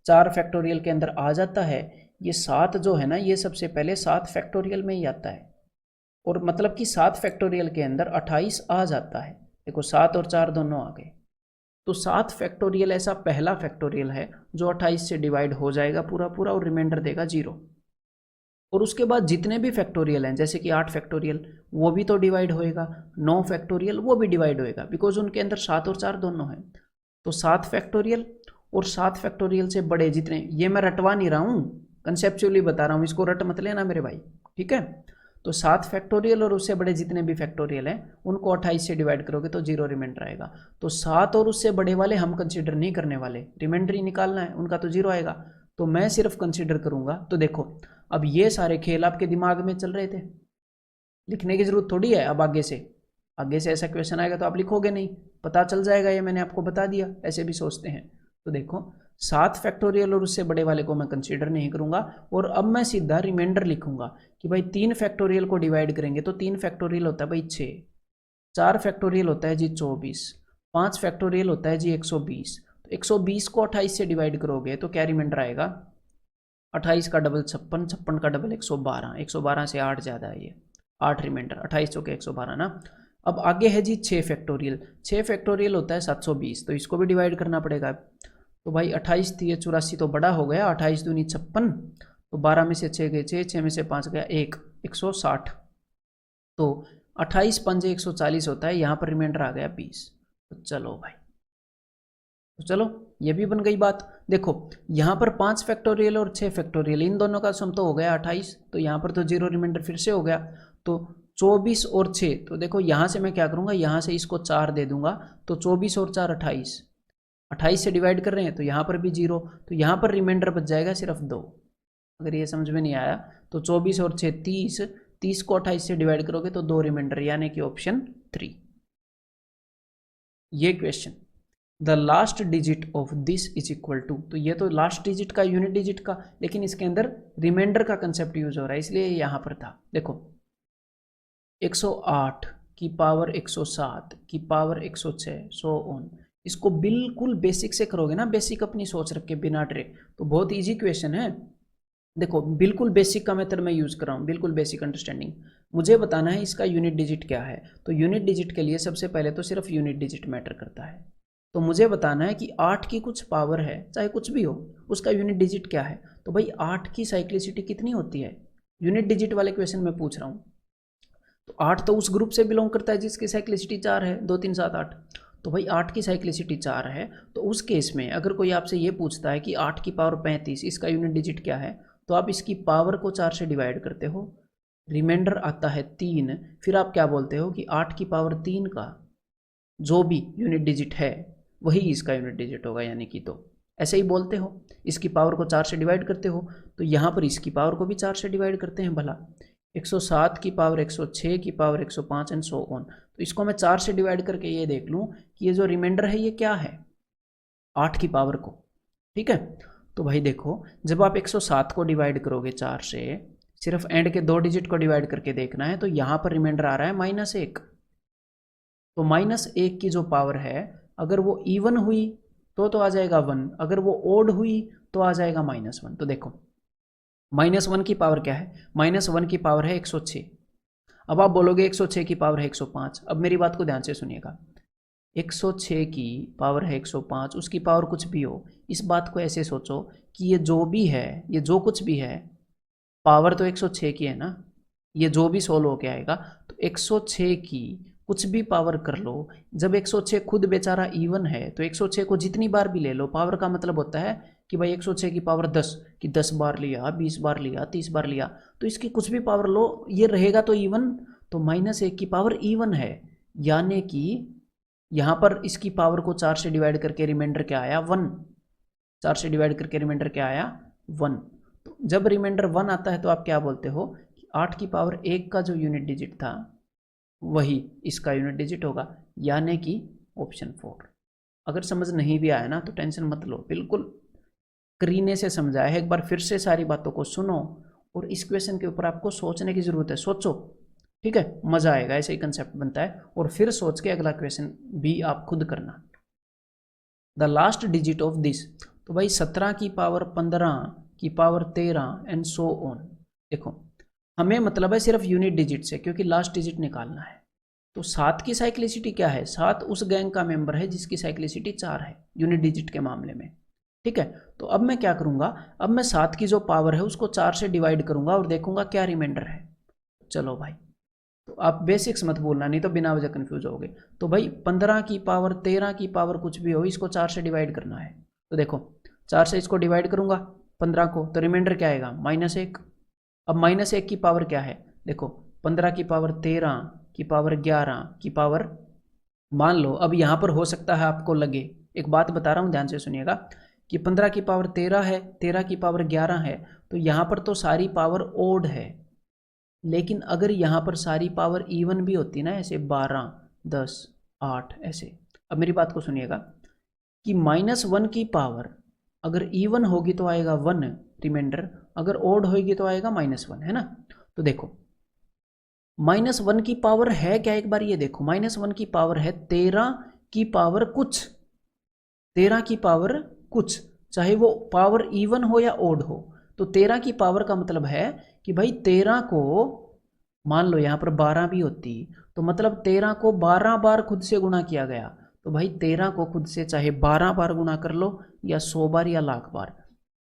4 फैक्टोरियल के अंदर आ जाता है, ये 7 जो है ना ये सबसे पहले 7 फैक्टोरियल में ही आता है, और मतलब कि 7 फैक्टोरियल के अंदर 28 आ जाता है। देखो 7 और 4 दोनों आ गए, तो 7 फैक्टोरियल ऐसा पहला फैक्टोरियल है जो 28 से डिवाइड हो जाएगा पूरा पूरा और रिमाइंडर देगा 0। और उसके बाद जितने भी फैक्टोरियल हैं, जैसे कि 8 फैक्टोरियल वो भी तो डिवाइड होएगा, 9 फैक्टोरियल वो भी डिवाइड होएगा, बिकॉज उनके अंदर 7 और 4 दोनों हैं। तो 7 फैक्टोरियल और 7 फैक्टोरियल से बड़े जितने, ये मैं रटवा नहीं रहा हूँ, कंसेप्चुअली बता रहा हूँ, इसको रट मत लेना मेरे भाई, ठीक है। तो 7 फैक्टोरियल और उससे बड़े जितने भी फैक्टोरियल हैं उनको 28 से डिवाइड करोगे तो 0 रिमाइंडर आएगा। तो 7 और उससे बड़े वाले हम कंसिडर नहीं करने वाले, रिमाइंडर ही निकालना है, उनका तो 0 आएगा, तो मैं सिर्फ कंसिडर करूंगा। तो देखो अब ये सारे खेल आपके दिमाग में चल रहे थे, लिखने की जरूरत थोड़ी है। अब आगे से ऐसा क्वेश्चन आएगा तो आप लिखोगे नहीं, पता चल जाएगा, ये मैंने आपको बता दिया, ऐसे भी सोचते हैं। तो देखो 7 फैक्टोरियल और उससे बड़े वाले को मैं कंसीडर नहीं करूंगा, और अब मैं सीधा रिमाइंडर लिखूंगा कि भाई 3 फैक्टोरियल को डिवाइड करेंगे तो 3 फैक्टोरियल होता है भाई 6, 4 फैक्टोरियल होता है जी 24, 5 फैक्टोरियल होता है जी 120। तो 120 को 28 से डिवाइड करोगे तो क्या रिमाइंडर आएगा, 28 का डबल 56, 56 का डबल 112, 112 से 8 ज़्यादा है, ये 8 रिमाइंडर, 28 चौके 112 ना। अब आगे है जी 6 फैक्टोरियल, 6 फैक्टोरियल होता है 720, तो इसको भी डिवाइड करना पड़ेगा। तो भाई 28 थी, 84 तो बड़ा हो गया, 28 दूनी 56, तो 12 में से 6 गए 6, 6 में से 5 गया 1, 160। तो 28 पंजे 140 होता है, यहाँ पर रिमाइंडर आ गया 20। तो चलो भाई, तो चलो ये भी बन गई बात। देखो यहाँ पर 5 फैक्टोरियल और 6 फैक्टोरियल इन दोनों का सम तो हो गया 28, तो यहाँ पर तो 0 रिमाइंडर फिर से हो गया। तो 24 और 6, तो देखो यहाँ से मैं क्या करूँगा, यहाँ से इसको 4 दे दूंगा, तो 24 और 4 28, 28 से डिवाइड कर रहे हैं तो यहाँ पर भी 0, तो यहाँ पर रिमाइंडर बच जाएगा सिर्फ 2। अगर ये समझ में नहीं आया तो 24 और 6 30, 30 को 28 से डिवाइड करोगे तो 2 रिमाइंडर, यानी कि ऑप्शन 3। ये question, the last digit of this is equal to, तो ये तो लास्ट डिजिट का, यूनिट डिजिट का, लेकिन इसके अंदर रिमाइंडर का कंसेप्ट यूज हो रहा है, इसलिए यहाँ पर था। देखो 108 की पावर 107 की पावर 106 सो ऑन, इसको बिल्कुल बेसिक से करोगे ना, बेसिक अपनी सोच रख के बिना डरे, तो बहुत इजी क्वेश्चन है। देखो बिल्कुल बेसिक का मेथड मैं यूज़ कर रहा हूँ, बिल्कुल बेसिक अंडरस्टैंडिंग। मुझे बताना है इसका यूनिट डिजिट क्या है, तो यूनिट डिजिट के लिए सबसे पहले तो सिर्फ यूनिट डिजिट मैटर करता है। तो मुझे बताना है कि 8 की कुछ पावर है, चाहे कुछ भी हो, उसका यूनिट डिजिट क्या है। तो भाई 8 की साइक्लिसिटी कितनी होती है, यूनिट डिजिट वाले क्वेश्चन में पूछ रहा हूँ। तो 8 तो उस ग्रुप से बिलोंग करता है जिसकी साइक्लिसिटी 4 है, 2 3 7 8। तो भाई 8 की साइक्लिसिटी 4 है, तो उस केस में अगर कोई आपसे ये पूछता है कि 8 की पावर 35 इसका यूनिट डिजिट क्या है, तो आप इसकी पावर को 4 से डिवाइड करते हो, रिमाइंडर आता है 3, फिर आप क्या बोलते हो कि 8 की पावर 3 का जो भी यूनिट डिजिट है वही इसका यूनिट डिजिट होगा, यानी कि तो ऐसे ही बोलते हो। इसकी पावर को 4 से डिवाइड करते हो, तो यहाँ पर इसकी पावर को भी 4 से डिवाइड करते हैं भला, 107 की पावर 106 की पावर 105 एंड सो ऑन। तो इसको मैं 4 से डिवाइड करके ये देख लूँ कि ये जो रिमाइंडर है ये क्या है, 8 की पावर को, ठीक है। तो भाई देखो जब आप 107 को डिवाइड करोगे 4 से, सिर्फ एंड के 2 डिजिट को डिवाइड करके देखना है, तो यहाँ पर रिमाइंडर आ रहा है -1, तो -1 की जो पावर है अगर वो इवन हुई तो आ जाएगा 1, अगर वो ओड हुई तो आ जाएगा -1। तो देखो -1 की पावर क्या है, -1 की पावर है 106। अब आप बोलोगे 106 की पावर है 105, अब मेरी बात को ध्यान से सुनिएगा, 106 की पावर है 105, उसकी पावर कुछ भी हो, इस बात को ऐसे सोचो कि ये जो भी है, ये जो कुछ भी है, पावर तो 106 की है ना, ये जो भी सोल्व होके आएगा, तो 106 की कुछ भी पावर कर लो, जब 106 खुद बेचारा इवन है तो 106 को जितनी बार भी ले लो, पावर का मतलब होता है कि भाई 106 की पावर 10, कि 10 बार लिया, 20 बार लिया, 30 बार लिया, तो इसकी कुछ भी पावर लो, ये रहेगा तो इवन। तो -1 की पावर इवन है, यानी कि यहाँ पर इसकी पावर को 4 से डिवाइड करके रिमाइंडर क्या आया, 1, 4 से डिवाइड करके रिमाइंडर क्या आया, 1। तो जब रिमाइंडर 1 आता है तो आप क्या बोलते हो कि 8 की पावर 1 का जो यूनिट डिजिट था वही इसका यूनिट डिजिट होगा, यानी कि ऑप्शन 4। अगर समझ नहीं भी आया ना तो टेंशन मत लो, बिल्कुल करीने से समझाया है, एक बार फिर से सारी बातों को सुनो और इस क्वेश्चन के ऊपर आपको सोचने की ज़रूरत है, सोचो, ठीक है, मज़ा आएगा, ऐसे ही कंसेप्ट बनता है। और फिर सोच के अगला क्वेश्चन भी आप खुद करना। The last digit of this, तो भाई 17 की पावर 15 की पावर 13 एंड सो ऑन। देखो हमें मतलब है सिर्फ यूनिट डिजिट से, क्योंकि लास्ट डिजिट निकालना है। तो 7 की साइक्लिसिटी क्या है, 7 उस गैंग का मेंबर है जिसकी साइक्लिसिटी 4 है यूनिट डिजिट के मामले में, ठीक है। तो अब मैं क्या करूंगा, अब मैं 7 की जो पावर है उसको 4 से डिवाइड करूंगा और देखूंगा क्या रिमाइंडर है। चलो भाई, तो आप बेसिक्स मत भूलना, नहीं तो बिना वजह कंफ्यूज होगे। तो भाई 15 की पावर 13 की पावर कुछ भी हो, इसको 4 से डिवाइड करना है। तो देखो 4 से इसको डिवाइड करूंगा 15 को, तो रिमाइंडर क्या आएगा, -1। अब -1 की पावर क्या है, देखो 15 की पावर 13 की पावर 11 की पावर, मान लो अब यहाँ पर हो सकता है आपको लगे, एक बात बता रहा हूँ ध्यान से सुनिएगा, कि 15 की पावर 13 है, 13 की पावर 11 है, तो यहाँ पर तो सारी पावर ओड है। लेकिन अगर यहाँ पर सारी पावर इवन भी होती ना, ऐसे 12, 10, 8 ऐसे, अब मेरी बात को सुनिएगा कि -1 की पावर अगर इवन होगी तो आएगा 1 रिमाइंडर, अगर ओड होगी तो आएगा -1, है ना। तो देखो -1 की पावर है क्या, एक बार ये देखो, -1 की पावर है 13 की पावर कुछ, 13 की पावर कुछ, चाहे वो पावर इवन हो या ओड हो। तो 13 की पावर का मतलब है कि भाई 13 को, मान लो यहाँ पर 12 भी होती, तो मतलब 13 को 12 बार खुद से गुणा किया गया। तो भाई 13 को खुद से चाहे 12 बार गुणा कर लो या 100 बार या लाख बार।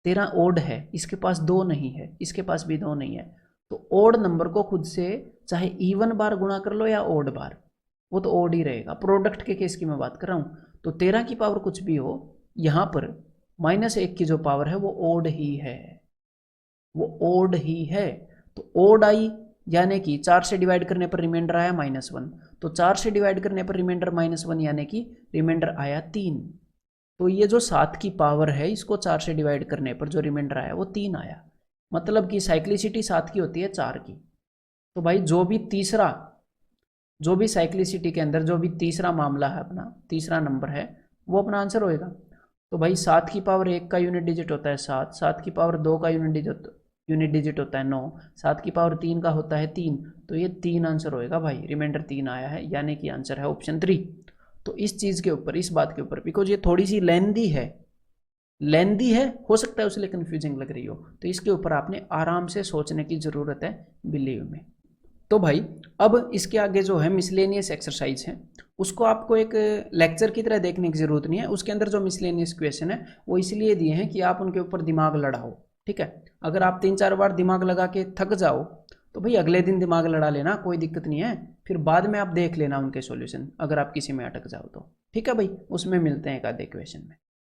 13 ओड है, इसके पास 2 नहीं है, इसके पास भी 2 नहीं है। तो ओड नंबर को खुद से चाहे इवन बार गुणा कर लो या ओड बार, वो तो ओड ही रहेगा। प्रोडक्ट के केस की मैं बात कर रहा हूँ। तो 13 की पावर कुछ भी हो, यहाँ पर -1 की जो पावर है वो ओड ही है, वो ओड ही है। तो ओड आई, यानी कि 4 से डिवाइड करने पर रिमाइंडर आया -1, तो 4 से डिवाइड करने पर रिमाइंडर -1, यानी कि रिमाइंडर आया 3। तो ये जो 7 की पावर है, इसको 4 से डिवाइड करने पर जो रिमाइंडर आया वो 3 आया, मतलब कि साइक्लिसिटी 7 की होती है 4 की। तो भाई जो भी साइक्लिसिटी के अंदर जो भी तीसरा मामला है, अपना तीसरा नंबर है, वो अपना आंसर होएगा। तो भाई 7 की पावर 1 का यूनिट डिजिट होता है 7, 7 की पावर 2 का यूनिट डिजिट होता है 9, 7 की पावर 3 का होता है 3, तो ये 3 आंसर होएगा भाई, रिमाइंडर 3 आया है, यानी कि आंसर है ऑप्शन 3। तो इस चीज़ के ऊपर, इस बात के ऊपर, बिकॉज ये थोड़ी सी लेंदी है, हो सकता है उसलिए कंफ्यूजिंग लग रही हो, तो इसके ऊपर आपने आराम से सोचने की ज़रूरत है, बिलीव में। तो भाई अब इसके आगे जो है मिसलेनियस एक्सरसाइज है, उसको आपको एक लेक्चर की तरह देखने की ज़रूरत नहीं है। उसके अंदर जो मिसलेनियस क्वेश्चन है वो इसलिए दिए हैं कि आप उनके ऊपर दिमाग लड़ाओ, ठीक है। अगर आप 3-4 बार दिमाग लगा के थक जाओ तो भाई अगले दिन दिमाग लड़ा लेना, कोई दिक्कत नहीं है, फिर बाद में आप देख लेना उनके सॉल्यूशन, अगर आप किसी में अटक जाओ तो, ठीक है भाई। उसमें मिलते हैं एक आधे क्वेश्चन में।